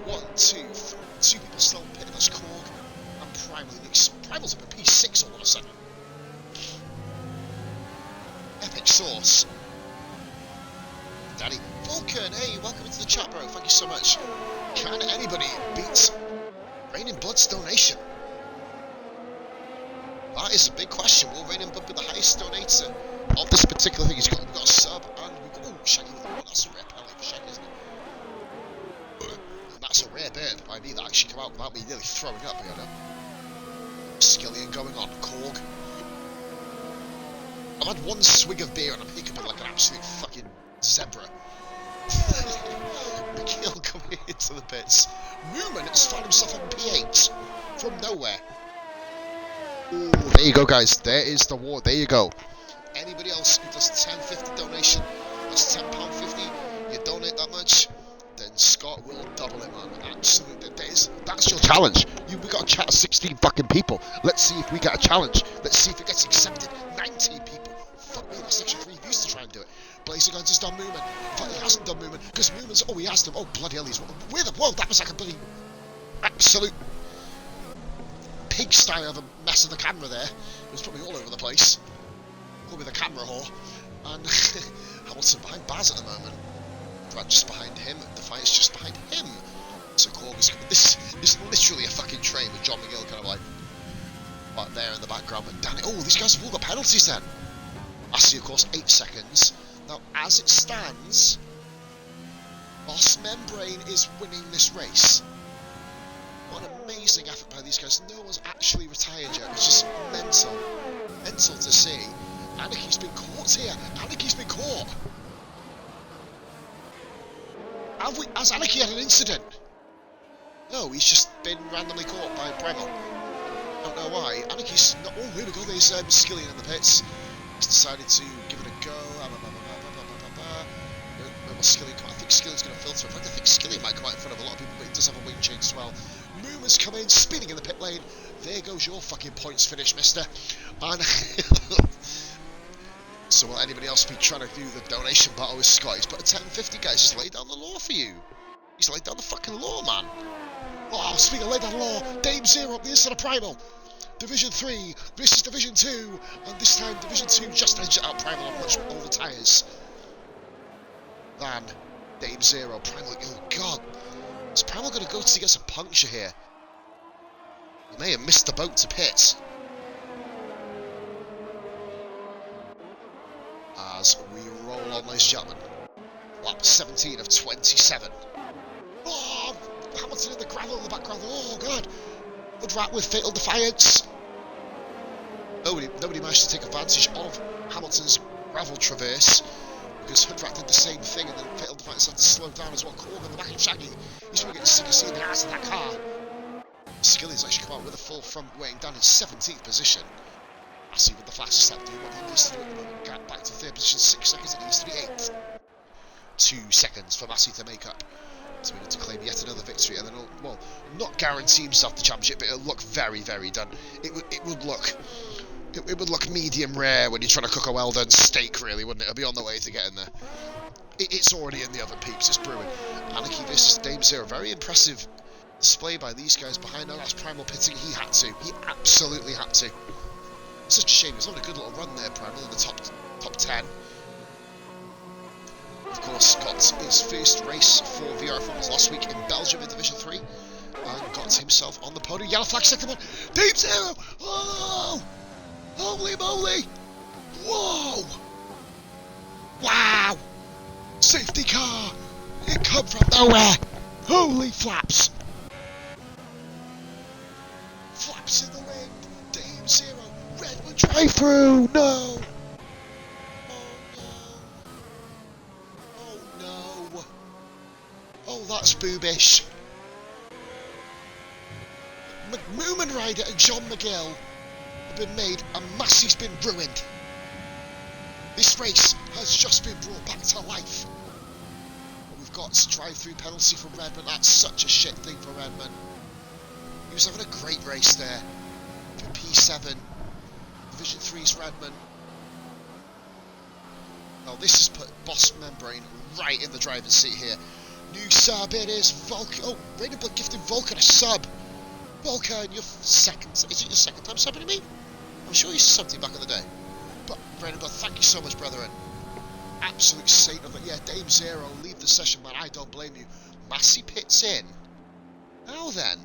2, 3, 2 people still in pit. That's Korg and Primal. Primal's up at P6 all of a sudden. Epic sauce. Daddy. Vulcan, hey, welcome into the chat, bro. Thank you so much. Can anybody beat Rain in Blood's donation? That is a big question. Will Rain in Blood be the highest donator of this particular thing? We've got a sub and we've got... Oh, Shaggy with the one. That's a rare penalty for Shaggy, isn't it? And that's a rare burp by me that actually come out without me nearly throwing up here now. Skillian going on. Korg. I've had one swig of beer and I'm hiccuping like an absolute fucking zebra. McGill coming into the pits. Newman has found himself on P8 from nowhere. Ooh, there you go, guys. There is the war. There you go. Anybody else who does £10.50 donation, that's £10.50. You donate that much, then Scott will double it, man. Absolutely. That's your challenge. We got a chat of 16 fucking people. Let's see if we get a challenge. Let's see if it gets accepted. 19 people. Fuck me, that's extra 3 views to try and do it. Blazer Guns has done Moomin. In fact, he hasn't done Moomin because Moomin's. Oh, he has done. Oh, bloody hell, he's. Where the. Whoa, that was like a bloody absolute pigsty of a mess of the camera there. It was probably all over the place. All with a camera whore. And Hamilton behind Baz at the moment. Brad just behind him. Defiance just behind him. So Korg is coming. This is literally a fucking train with John McGill kind of like right there in the background. But damn it. Oh, these guys have all got penalties then. Massey, of course, 8 seconds. Now, as it stands, Boss Membrane is winning this race. What an amazing effort by these guys. No one's actually retired yet, which is mental. Mental to see. Anarchy's been caught here. Anarchy's been caught. Has Anarchy had an incident? No, he's just been randomly caught by Bremel. Don't know why. Anarchy's not... Oh, here we go. There's Skillian in the pits. He's decided to give it a go. or Skillian come out. I think Skillian's going to filter. In fact, I think Skillian might come out in front of a lot of people, but he does have a wing change as well. Moomer's come in, speeding in the pit lane. There goes your fucking points finish, mister. And so will anybody else be trying to do the donation battle with Scott? He's put a 10.50, guys. He's laid down the law for you. He's laid down the fucking law, man. Oh, speaking of laid down the law, Dame Zero up the inside of Primal. Division 3, this is Division 2, and this time Division 2 just edged out Primal on much all the tyres than Dame Zero. Primal, oh god, is Primal going to go to get some puncture here? He may have missed the boat to pit. As we roll on, ladies and gentlemen, lap 17 of 27. Oh, Hamilton in the gravel in the background. Oh god, Hoodrat with Fatal Defiance. Nobody managed to take advantage of Hamilton's gravel traverse, because Hoodrat did the same thing, and then Fatal Defiance had to slow down as well. Corgan in the back of Shaggy. He's probably getting sick of seeing the ass of that car. Skilly's actually come out with a full front wing, down in 17th position. Massey with the fastest lap doing what he needs to do at the moment. Gap back to 3rd position, 6 seconds, it needs to be 8th. 2 seconds for Massey to make up. So we need to claim yet another victory, and then, well, not guarantee himself the championship, but it'll look very, very done. It would look medium rare when you're trying to cook a well-done steak, really, wouldn't it? It'll be on the way to getting there. It's already in the oven, peeps. It's brewing. Anarchy versus Dame Zero. Very impressive display by these guys behind. Now that's Primal pitting. He had to. He absolutely had to. Such a shame. He was having a good little run there, Primal, in the top 10. Of course, got his first race for VRF1 last week in Belgium in Division 3, and got himself on the podium. Yellow flag, second one. Dame Zero! Oh! Holy moly! Whoa! Wow! Safety car! It come from nowhere! Holy flaps! Flaps in the wind! Dame Zero! Redwood drive through! No! Oh, that's boobish. Moomin Rider and John McGill have been made, and Massey's been ruined. This race has just been brought back to life. But we've got a drive-through penalty from Redmond. That's such a shit thing for Redmond. He was having a great race there for P7. Division 3's Redmond. Well, this has put Boss Membrane right in the driver's seat here. New sub, it is Vulcan. Oh, Rainbow gifted Vulcan a sub. Vulcan, your second. Is it your second time subbing me? I'm sure you subbed him back in the day. But Rainbow, thank you so much, brethren. Absolute saint of it. Yeah, Dame Zero, leave the session, man. I don't blame you. Massey pits in. Now then,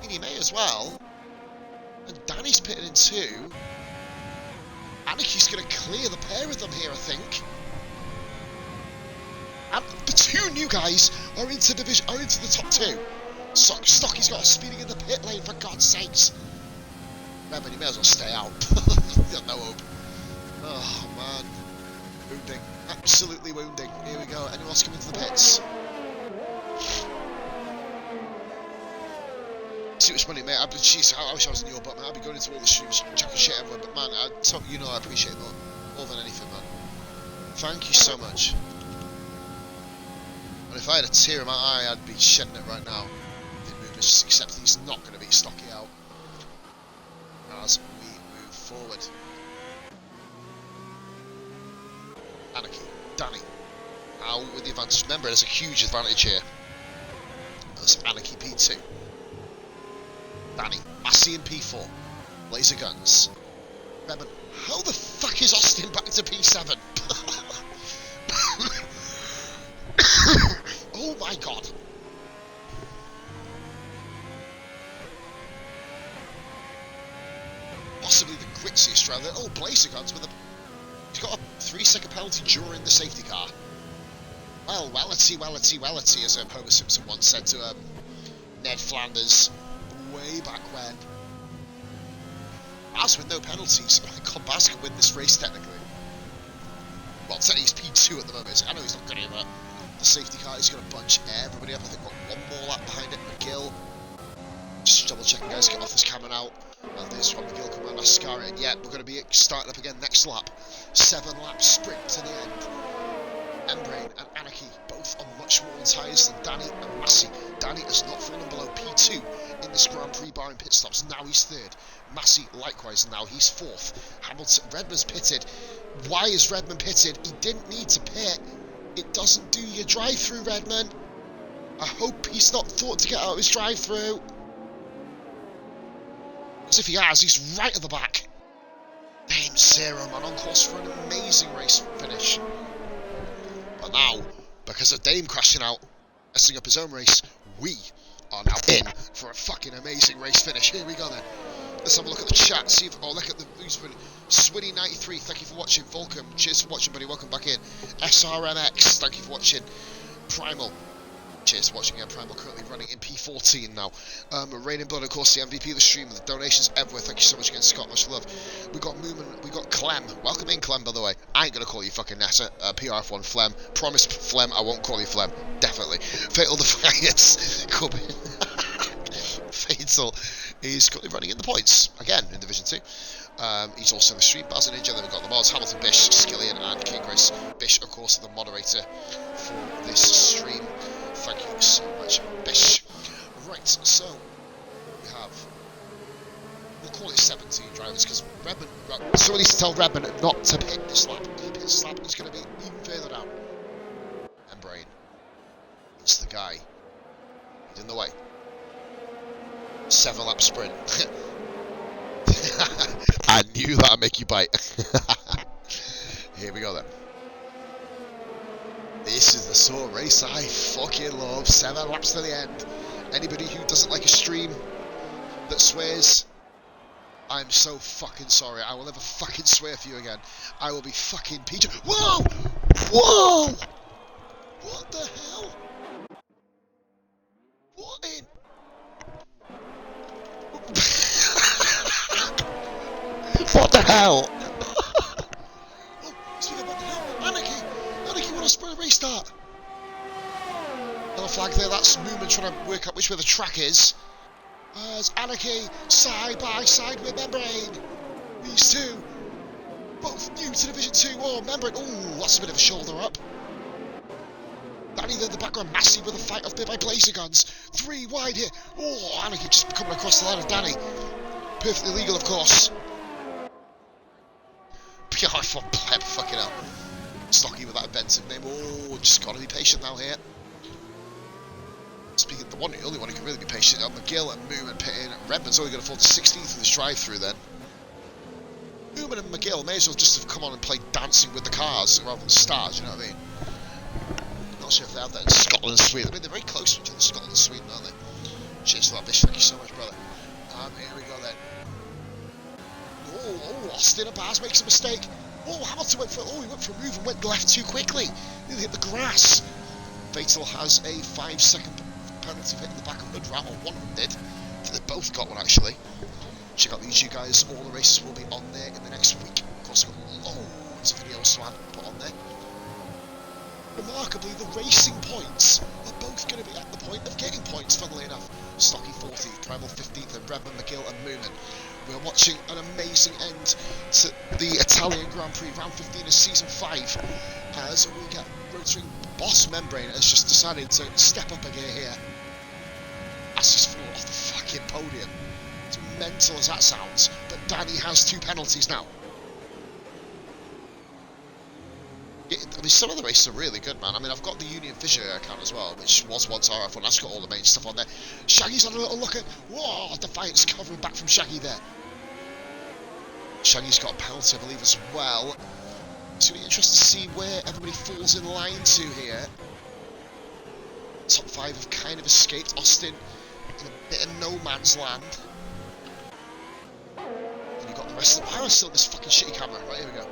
he may as well. And Danny's pitting in too. Anarchy's going to clear the pair of them here, I think. And the two new guys are into the top 2. Stocky's got a speeding in the pit lane, for God's sakes. Remember, you may as well stay out. You've got no hope. Oh man, wounding, absolutely wounding. Here we go. Anyone else coming to the pits? See what's funny, mate. Jeez, I wish I was in your butt, man. I'd be going into all the streams, chucking shit everywhere. But man, you know I appreciate it more than anything, man. Thank you so much. And if I had a tear in my eye, I'd be shedding it right now. Just accept he's not going to beat Stocky out as we move forward. Anarchy, Danny, out with the advantage. Remember, there's a huge advantage here. That's Anarchy P2. Danny, Massey in P4. Laser guns. Remember, how the fuck is Austin back to P7? Oh my god. Possibly the grittiest round there. Oh, Blazer guns with a... He's got a 3-second penalty during the safety car. Well, wellity, as Homer Simpson once said to Ned Flanders way back when. As with no penalties, Combas can win this race technically. Well, technically he's P2 at the moment. I know he's not going to, but the safety car is going to bunch everybody up. I think we've got one more lap behind it. McGill. Just double checking, guys, get off this camera now. And there's one McGill coming around Ascara, and yeah, we're going to be starting up again next lap. 7 lap sprint to the end. Membrane and Anarchy, both on much more tyres than Danny and Massey. Danny has not fallen below P2 in this Grand Prix bar in pit stops. Now he's third. Massey likewise, now he's fourth. Redman's pitted. Why is Redman pitted? He didn't need to pit. It doesn't do your drive-through, Redman. I hope he's not thought to get out of his drive-through. As if he has, he's right at the back. Dame Zero, man, on course for an amazing race finish. But now, because of Dame crashing out, messing up his own race, we are now in for a fucking amazing race finish. Here we go then. Let's have a look at the chat, see if, oh, look at the who's winning. Swinny93, thank you for watching. Volcom, cheers for watching, buddy, welcome back in. SRMX, thank you for watching. Primal, cheers for watching again. Primal currently running in P14 now. Rain and Blood, of course, the MVP of the stream, the donations everywhere. Thank you so much again, Scott, much love. We got Moomin, we got Clem. Welcome in, Clem, by the way. I ain't gonna call you fucking Nessa. PRF1 Flem. Promise, Flem, I won't call you Flem. Definitely. Fatal Defiance. Coming. Fatal is currently running in the points again in Division 2. He's also in the stream. Baz and Ninja, then we've got the mods, Hamilton, Bish, Skillian, and King Chris. Bish, of course, the moderator for this stream. Thank you so much, Bish. Right, so we have, we'll call it 17 drivers because Redman, someone needs to tell Redman not to pit this lap. If he pits this lap, he's going to be even further down. Membrane, it's the guy. He's in the way. 7-lap sprint. I knew that'd make you bite. Here we go then. This is the sort of race I fucking love. 7 laps to the end. Anybody who doesn't like a stream that swears, I'm so fucking sorry. I will never fucking swear for you again. I will be fucking Peter. Whoa! Whoa! What the hell? What in? What the hell? Oh, speaking about the hell, Anarchy, want to spray a restart? Another flag there, that's Moomin trying to work out which way the track is. There's Anarchy, side by side with Membrane. These two, both new to Division 2. Oh, Membrane, oh, that's a bit of a shoulder up. Danny there in the background, Massey with a fight off there by Blazer Guns. 3 wide here. Oh, Anarchy just coming across the line of Danny. Perfectly legal, of course. I thought pleb, fucking hell. Stocky with that inventive name. Oh, just gotta be patient now here. Speaking of the only one who can really be patient, McGill and Moomin pitting. Redman's only going to fall to 16th in this drive-through then. Moomin and McGill may as well just have come on and played dancing with the cars rather than stars, you know what I mean? Not sure if they're out there in Scotland and Sweden. I mean, they're very close to each other, Scotland and Sweden, aren't they? Cheers for that, Bish. Thank you so much, brother. Here we go then. Oh, Austin Abaz makes a mistake. Oh, Hamilton went for, he went for a move and went left too quickly. Nearly hit the grass. Fatal has a 5-second penalty for hitting the back of the rat, or one of them did. I think they both got one actually. Check out the YouTube guys, all the races will be on there in the next week. Of course, I've got loads of videos to put on there. Remarkably, the racing points are both going to be at the point of getting points, funnily enough. Stocky 14th, Primal 15th, and Redman, McGill, and Moomin. We're watching an amazing end to the Italian Grand Prix, round 15 of season 5, as we get rotating. Boss Membrane has just decided to step up a gear here. As he's fallen off the fucking podium. As mental as that sounds, but Danny has 2 penalties now. I mean, some of the races are really good, man. I mean, I've got the Union Fisher account as well, which was once RF1. That's got all the main stuff on there. Shaggy's on a little look at... Whoa, Defiance covering back from Shaggy there. Shaggy's got a penalty, I believe, as well. It's going to be interesting to see where everybody falls in line to here. Top 5 have kind of escaped. Austin in a bit of no man's land. And you've got the rest of the... Why am I still on this fucking shitty camera? Right, here we go.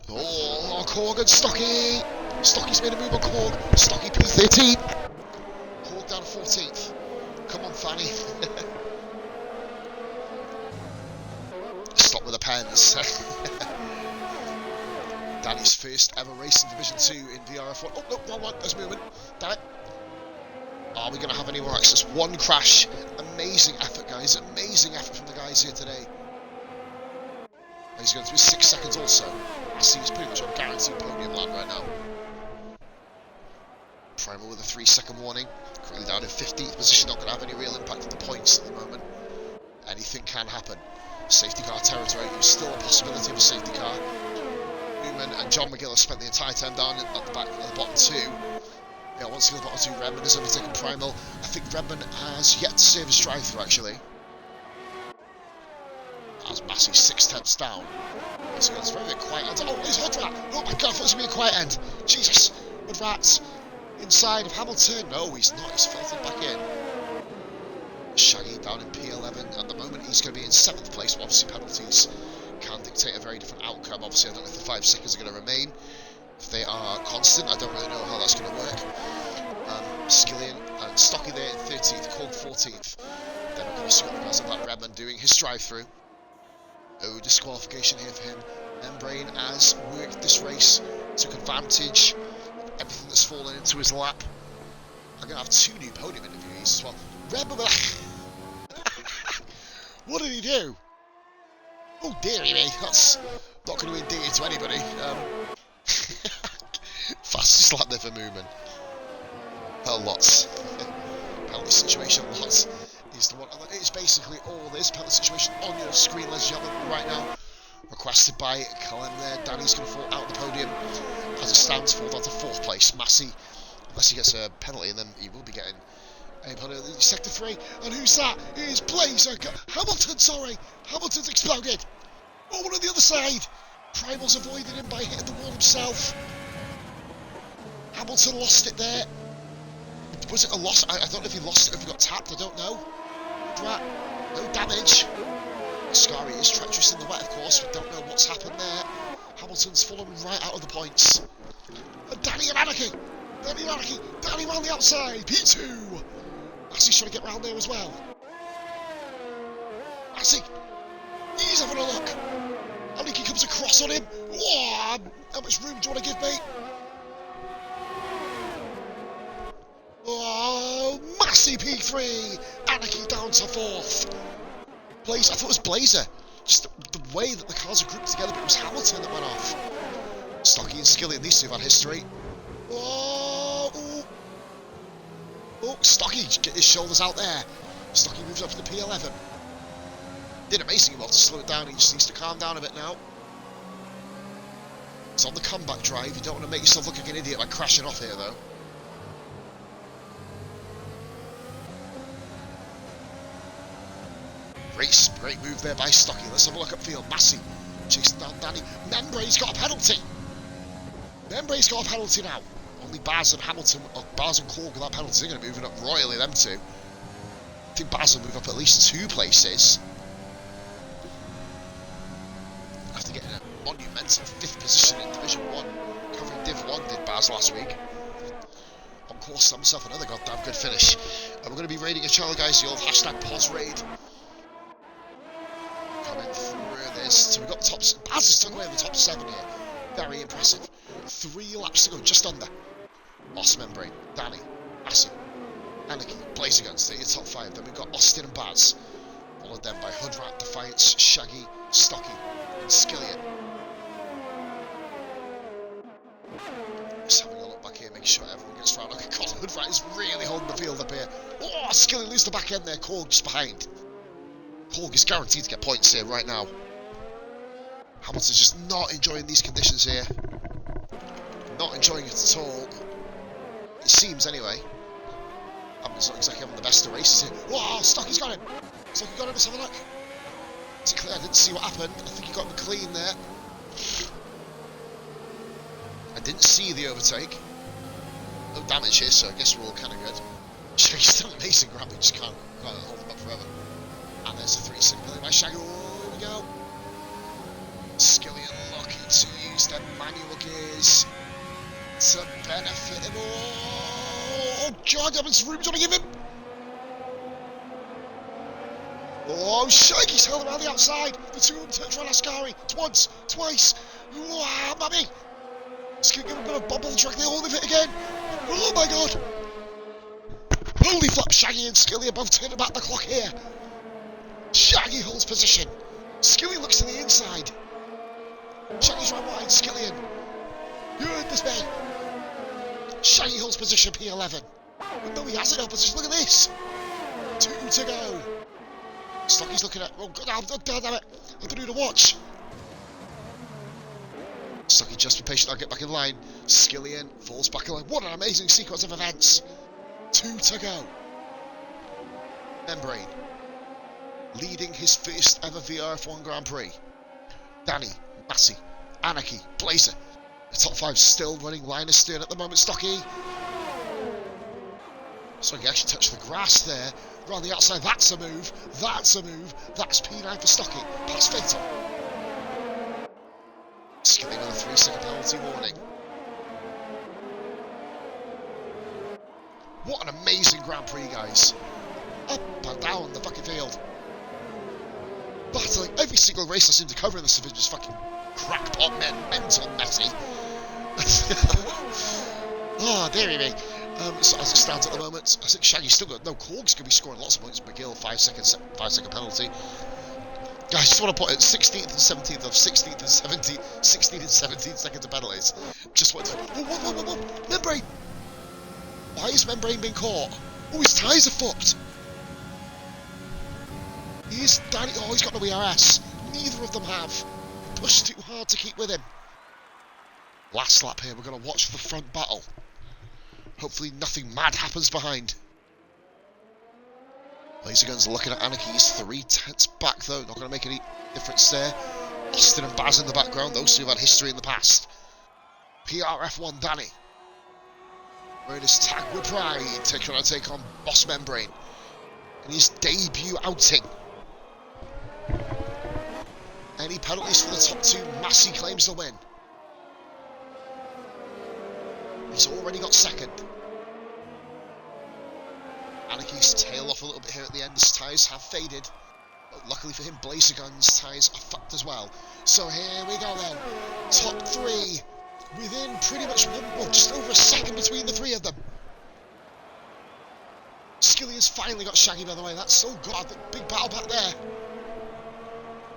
Oh, Korg and Stocky! Stocky's made a move on Korg. Stocky P13. Korg down to 14th. Come on, Fanny. Stop with the pens. Danny's first ever race in Division 2 in VRF1. Oh, no, wrong one. There's movement. Damn it. Are we going to have any more access? 1 crash. Amazing effort, guys. Amazing effort from the guys here today. He's going through 6 seconds also. I see he's pretty much on guaranteed podium land right now. Primal with a 3-second warning. Currently down in 15th position, not going to have any real impact on the points at the moment. Anything can happen. Safety car territory, there's still a possibility of a safety car. Newman and John McGill have spent the entire time down at the back of the bottom 2. Yeah, once again, the bottom 2, Redmond has overtaken Primal. I think Redmond has yet to save his drive-through, actually. That's Massey, 6/10 down. So it's very quiet end. Oh, it's Hoodrat! Oh my god, I thought it was going to be a quiet end. Jesus! Hoodrat's inside of Hamilton. No, he's not. He's filtered back in. Shaggy down in P11. At the moment, he's going to be in 7th place. But obviously, penalties can dictate a very different outcome. Obviously, I don't know if the 5 seconds are going to remain. If they are constant, I don't really know how that's going to work. Skillian and Stocky there in 13th, Cork 14th. Then, of course, you've got the guys like Redmond doing his drive-through. No disqualification here for him. Membrane has worked this race, took advantage of everything that's fallen into his lap. I'm going to have 2 new podium interviewees as well. Redmond, what did he do? Oh dearie me, that's not going to endear to anybody. Fastest lap there for Moomin. Lots. Penalty situation, lots. Is the one. It's basically all this penalty situation on your screen, ladies and gentlemen, right now. Requested by Callum there. Danny's going to fall out of the podium. As it stands, fall down to 4th place. Massey, unless he gets a penalty, and then he will be getting a penalty. Sector 3, and who's that? It is Blazer. Hamilton, sorry. Hamilton's exploded. Oh, one on the other side. Primal's avoided him by hitting the wall himself. Hamilton lost it there. Was it a loss? I don't know if he lost it or if he got tapped. I don't know. No damage. Ascari is treacherous in the wet, of course. We don't know what's happened there. Hamilton's fallen right out of the points. And Danny and Anarchy. Danny and Anarchy. Danny round the outside. P2. Massey's trying to get round there as well. Massey. He's having a look. Anarchy comes across on him. Oh, how much room do you want to give me? Oh, Massey P3! Anarchy down to 4th. Blazer, I thought it was Blazer. Just the way that the cars are grouped together, but it was Hamilton that went off. Stocky and Skillian, these two have had history. Oh, Stocky, get his shoulders out there. Stocky moves up to the P11. Did amazingly well to slow it down, he just needs to calm down a bit now. It's on the comeback drive, you don't want to make yourself look like an idiot by crashing off here though. Great move there by Stocky. Let's have a look upfield. Massey chasing down Danny. Membrane's got a penalty. Membrane's got a penalty now. Only Baz and Hamilton, or Baz and Cork without penalties. They're going to be moving up royally, them two. I think Baz will move up at least 2 places. After getting a monumental 5th position in Division 1, covering Div 1 did Baz last week. On course, himself another goddamn good finish. And we're going to be raiding a channel, guys. The old hashtag POSRaid. Coming through this. So we've got the top. Baz has took away the top 7 here. Very impressive. 3 laps to go, just under. Lost Membrane, Danny, Massey, Anarchy, Blazer Guns. They're your top 5. Then we've got Austin and Baz. Followed then by Hoodrat, Defiance, Shaggy, Stocky, and Skillian. Just having a look back here, making sure everyone gets round. Okay, God, Hoodrat is really holding the field up here. Oh, Skillian loses the back end there. Korg just behind. Korg is guaranteed to get points here right now. Hamilton's just not enjoying these conditions here. Not enjoying it at all. It seems anyway. Hamilton's not exactly having the best of races here. Wow, Stocky's got him. Stocky got him, let's have a look. Is it clear? I didn't see what happened. I think he got him clean there. I didn't see the overtake. No damage here, so I guess we're all kind of good. Shaggy's done an amazing grab, we just can't hold him up forever. And there's a 3-second penalty by Shaggy. Oh, here we go. Skillian lucky to use them manual gears to benefit him. Oh, God, how much room do you want to give him? Oh, Shaggy's held around the outside. The 2 of them turns around Ascari. Once, twice. Wow, mammy. Skillian give him a bit of bubble, drag the hold of it again. Oh my God. Holy flap, Shaggy and Skillian both turning back the clock here. Shaggy holds position. Skillian looks to the inside. Shaggy's right wide, Skillian. You're in this bay. Shaggy holds position, P11. Oh, no, he hasn't held position. Look at this. 2 to go. Stocky's looking at. Oh, God, damn it. I don't know who to watch. Stocky, just be patient. I'll get back in line. Skillian falls back in line. What an amazing sequence of events. 2 to go. Membrane leading his first ever VRF1 Grand Prix. Danny, Massey, Anarchy, Blazer. The top 5 still running line astern at the moment. Stocky. Stocky actually touched the grass there. Around the outside. That's a move. That's a move. That's P9 for Stocky. Pass fatal. Skilling on a 3-second penalty warning. What an amazing Grand Prix, guys. Up and down the fucking field. Battling every single race I seem to cover in this division is fucking crackpot mental messy. Oh, dearie me. So as it stands at the moment, I think Shaggy's still got no Korg's going to be scoring lots of points. McGill, 5-second penalty. Guys, I just want to put it 16th and 17th of 16th and 17th, 16 and 17 seconds of penalties. Just want to. Whoa. Membrane! Why is Membrane being caught? Oh, his tyres are fucked! He's Danny. Oh, he's got no ERS. Neither of them have. Pushed too hard to keep with him. Last lap here, we're going to watch the front battle. Hopefully nothing mad happens behind. Laser Guns looking at Anarchy's 3 tenths back though, not going to make any difference there. Austin and Baz in the background, those two have had history in the past. VRF1 Danny. Wearing his tag with pride, trying to take on Boss Membrane. In his debut outing. Any penalties for the top 2, Massey claims the win. He's already got second. Anarchy's tail off a little bit here at the end. His tyres have faded. But luckily for him, Blazer Gun's tyres are fucked as well. So here we go then. Top 3. Within pretty much just over a second between the 3 of them. Skillian's finally got Shaggy, by the way. That's so good. Big battle back there.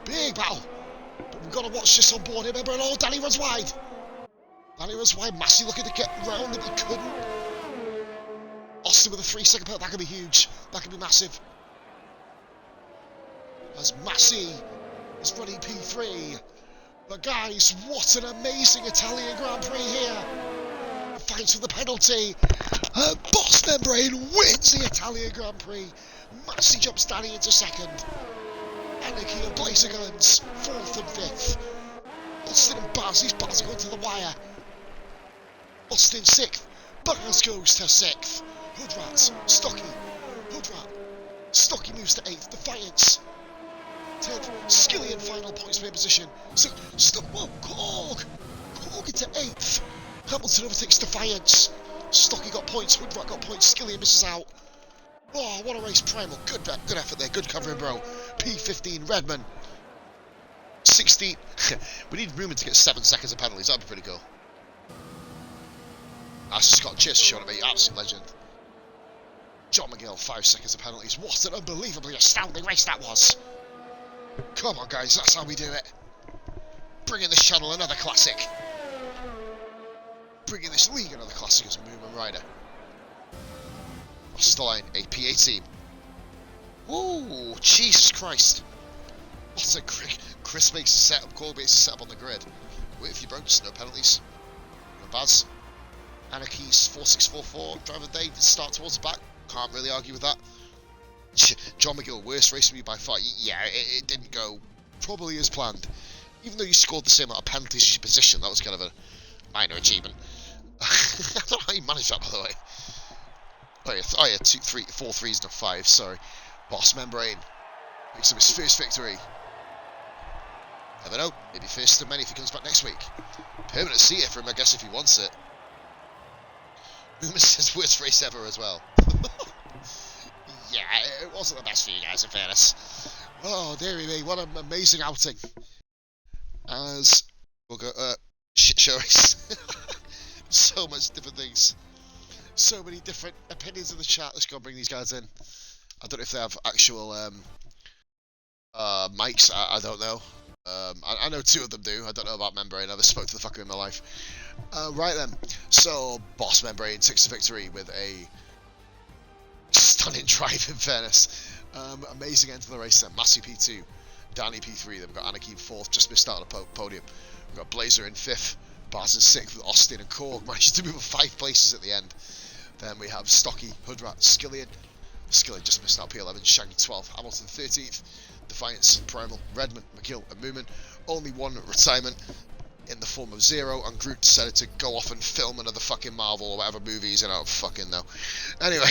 Big battle. But we've got to watch this on board here. Remember, oh, Danny runs wide. Danny runs wide. Massey looking to get round him, but couldn't. Austin with a 3-second penalty. That could be huge. That could be massive. As Massey is running P3. But guys, what an amazing Italian Grand Prix here. Fights for the penalty. Boss Membrane wins the Italian Grand Prix. Massey jumps Danny into second. Anarchy and Blazer Guns 4th and 5th. Austin and Baz, these Baz are going to the wire. Austin 6th. Baz goes to 6th. Hoodrat, Stocky, Hoodrat. Stocky moves to 8th. Defiance 10th. Skillian final points per position. So, Korg into 8th. Hamilton overtakes Defiance. Stocky got points. Hoodrat got points. Skillian misses out. Oh, what a race, Primal. Good effort there. Good covering, bro. P15, Redman. 16. We need Rumen to get 7 seconds of penalties. That'd be pretty cool. That's Scott. Cheers for showing it, mate. Absolute legend. John McGill, 5 seconds of penalties. What an unbelievably astounding race that was. Come on, guys. That's how we do it. Bringing this channel another classic. Bringing this league another classic as Moomin Rider. Crosses the line. A P18. Ooh, Jesus Christ. What a Chris makes a setup. Cole makes a setup on the grid. Wait if you broke. No penalties. No Baz. Anarchy's 4644. Driver Day did start towards the back. Can't really argue with that. John McGill, worst race for me by far. Yeah, it didn't go probably as planned. Even though you scored the same amount of penalties as your position, that was kind of a minor achievement. I don't know how you managed that, by the way. Oh yeah, 4 threes and a 5, sorry. Boss Membrane makes him his first victory. Never know, maybe first of many if he comes back next week. Permanent seat for him, I guess, if he wants it. Rumour says worst race ever as well. Yeah, it wasn't the best for you guys, in fairness. Oh, dearie me, what an amazing outing. As we'll go, shit show race. So much different things. So many different opinions in the chat. Let's go and bring these guys in. I don't know if they have actual mics, I don't know. I know 2 of them do. I don't know about Membrane. I never spoke to the fucker in my life. Right then. So, Boss Membrane takes the victory with a stunning drive, in fairness. Amazing end to the race then. Massey P2, Danny P3. Then we've got Anarchy 4th, just missed out on the podium. We've got Blazer in 5th, Bars in 6th with Austin and Korg. Managed to move up 5 places at the end. Then we have Stocky, Hoodrat, Skillian. Skillian just missed out P11, Shaggy 12th, Hamilton 13th, Defiance, Primal, Redmond, McGill and Moomin. Only one retirement in the form of Zero, and Groot decided to go off and film another fucking Marvel or whatever movie he's in. I don't fucking know. Anyway,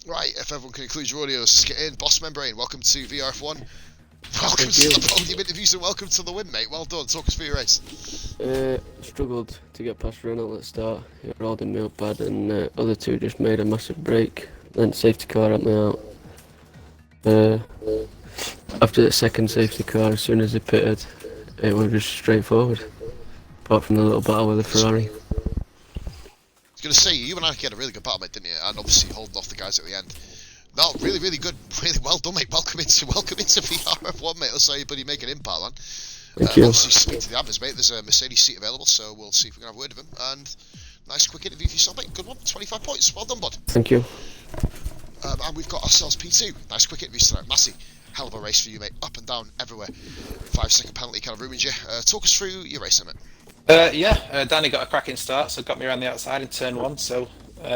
right, if everyone can include your audios, let's get in. Boss Membrane, welcome to VRF1. Welcome to the podium interviews and welcome to the win, mate. Well done. Talk us through your race. Struggled to get past Renault at the start. He rolled in me up bad, and other 2 just made a massive break. Then safety car helped me out. After the second safety car, as soon as he pitted, it was just straightforward. Apart from the little battle with the Ferrari. I was going to say, you and I had a really good battle, mate, didn't you? And obviously holding off the guys at the end. No, really, really good. Really well done, mate. Welcome into VRF1, mate. Let's say you buddy make an impact, man. Thank you. Obviously, speak to the admins, mate. There's a Mercedes seat available, so we'll see if we can have a word with him. And nice quick interview for yourself, mate. Good one. 25 points. Well done, bud. Thank you. And we've got ourselves P2. Nice quick interviews tonight. Massey. Hell of a race for you, mate. Up and down, everywhere. 5-second penalty kind of ruined you. Talk us through your race, mate. Danny got a cracking start, so got me around the outside in turn 1. So we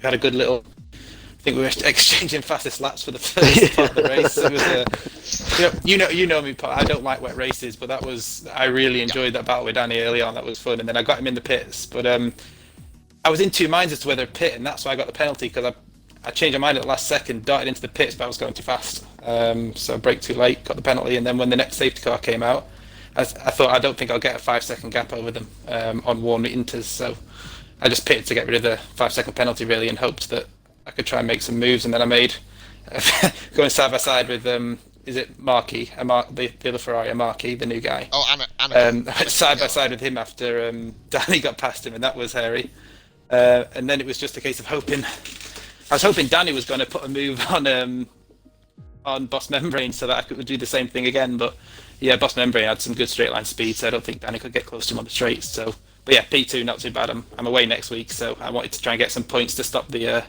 had a good little. I think we were exchanging fastest laps for the first part of the race. It was you know me. I don't like wet races, but I really enjoyed that battle with Danny early on. That was fun, and then I got him in the pits. But I was in 2 minds as to whether to pit, and that's why I got the penalty, because I changed my mind at the last second, darted into the pits, but I was going too fast. So I braked too late, got the penalty, and then when the next safety car came out, I thought, I don't think I'll get a 5-second gap over them on warm inters, so I just pitted to get rid of the 5-second penalty, really, and hoped that I could try and make some moves. And then I made, going side by side with, is it Marquis, the other Ferrari, Marquis, the new guy. Oh, Anna. Side by side with him after Danny got past him, and that was hairy. And then it was just a case of hoping. I was hoping Danny was going to put a move on Boss Membrane so that I could do the same thing again, but yeah, Boss Membrane had some good straight line speed, so I don't think Danny could get close to him on the straights. So, but yeah, P2 not too bad. I'm away next week, so I wanted to try and get some points to stop the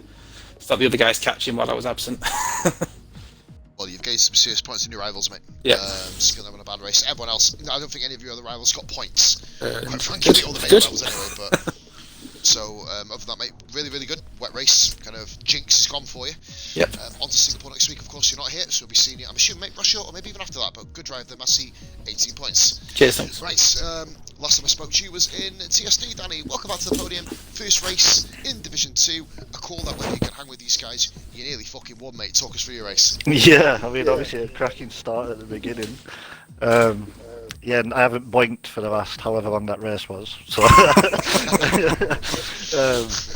other guys catching while I was absent. Well, you've gained some serious points in your rivals, mate. Yeah. Skill having a bad race. Everyone else, I don't think any of your other rivals got points. Quite frankly, all the main rivals anyway, but. So, other than that, mate, really, really good. Wet race, kind of jinx is gone for you. Yep. On to Singapore next week, of course, you're not here, so we'll be seeing you, I'm assuming, mate, rush or maybe even after that, but good drive there, Massey, 18 points. Cheers, thanks. Right, last time I spoke to you was in TSD, Danny. Welcome back to the podium. First race in Division 2. A call that when you can hang with these guys, you nearly fucking won, mate. Talk us through your race. Yeah, I mean, obviously a cracking start at the beginning. Yeah, and I haven't boinked for the last however long that race was. So,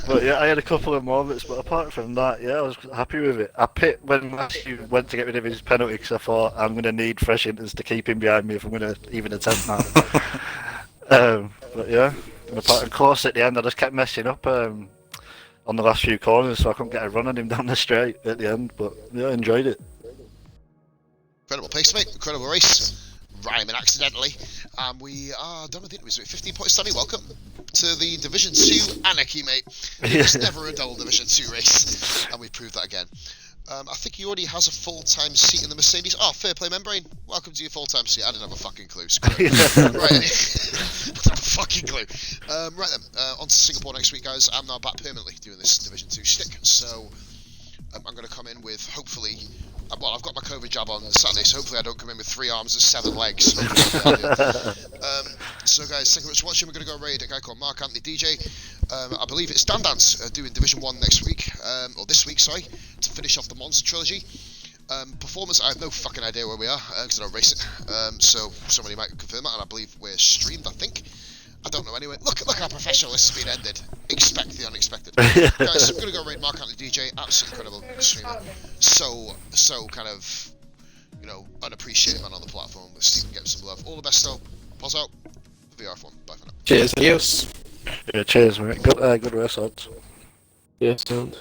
but yeah, I had a couple of moments, but apart from that, yeah, I was happy with it. I pit when Matthew went to get rid of his penalty because I thought I'm going to need fresh inters to keep him behind me if I'm going to even attempt that. But yeah, and close at the end, I just kept messing up on the last few corners, so I couldn't get a run on him down the straight at the end. But yeah, I enjoyed it. Incredible pace, mate. Incredible race. Rhyming accidentally, and we are done with it. It was 15 points, Danny. Welcome to the Division 2 Anarchy, mate. It was never a dull Division 2 race, and we proved that again. I think he already has a full-time seat in the Mercedes. Oh, fair play, Membrane. Welcome to your full-time seat. I didn't have a fucking clue. Right, I didn't have a fucking clue. Right then, on to Singapore next week, guys. I'm now back permanently doing this Division 2 stick, so I'm going to come in with, hopefully, well, I've got my COVID jab on Saturday, so hopefully I don't come in with 3 arms and 7 legs. So guys, thank you very much for watching. We're going to go raid a guy called Mark Anthony DJ. I believe it's Dan Dance doing Division 1 next week, or this week, sorry, to finish off the Monza trilogy. Performance, I have no fucking idea where we are, because I don't race it. So somebody might confirm that, and I believe we're streamed, I think. I don't know anyway. Look how professional this has been ended. Expect the unexpected. Guys, I'm going to go raid Mark Anthony DJ. Absolutely incredible streamer. So kind of, you know, unappreciated man on the platform. But Stephen gets some love. All the best though. Pause out. VRF1. Bye for now. Cheers. Adios. Yeah, cheers, mate. Good race odds. Yeah, sound.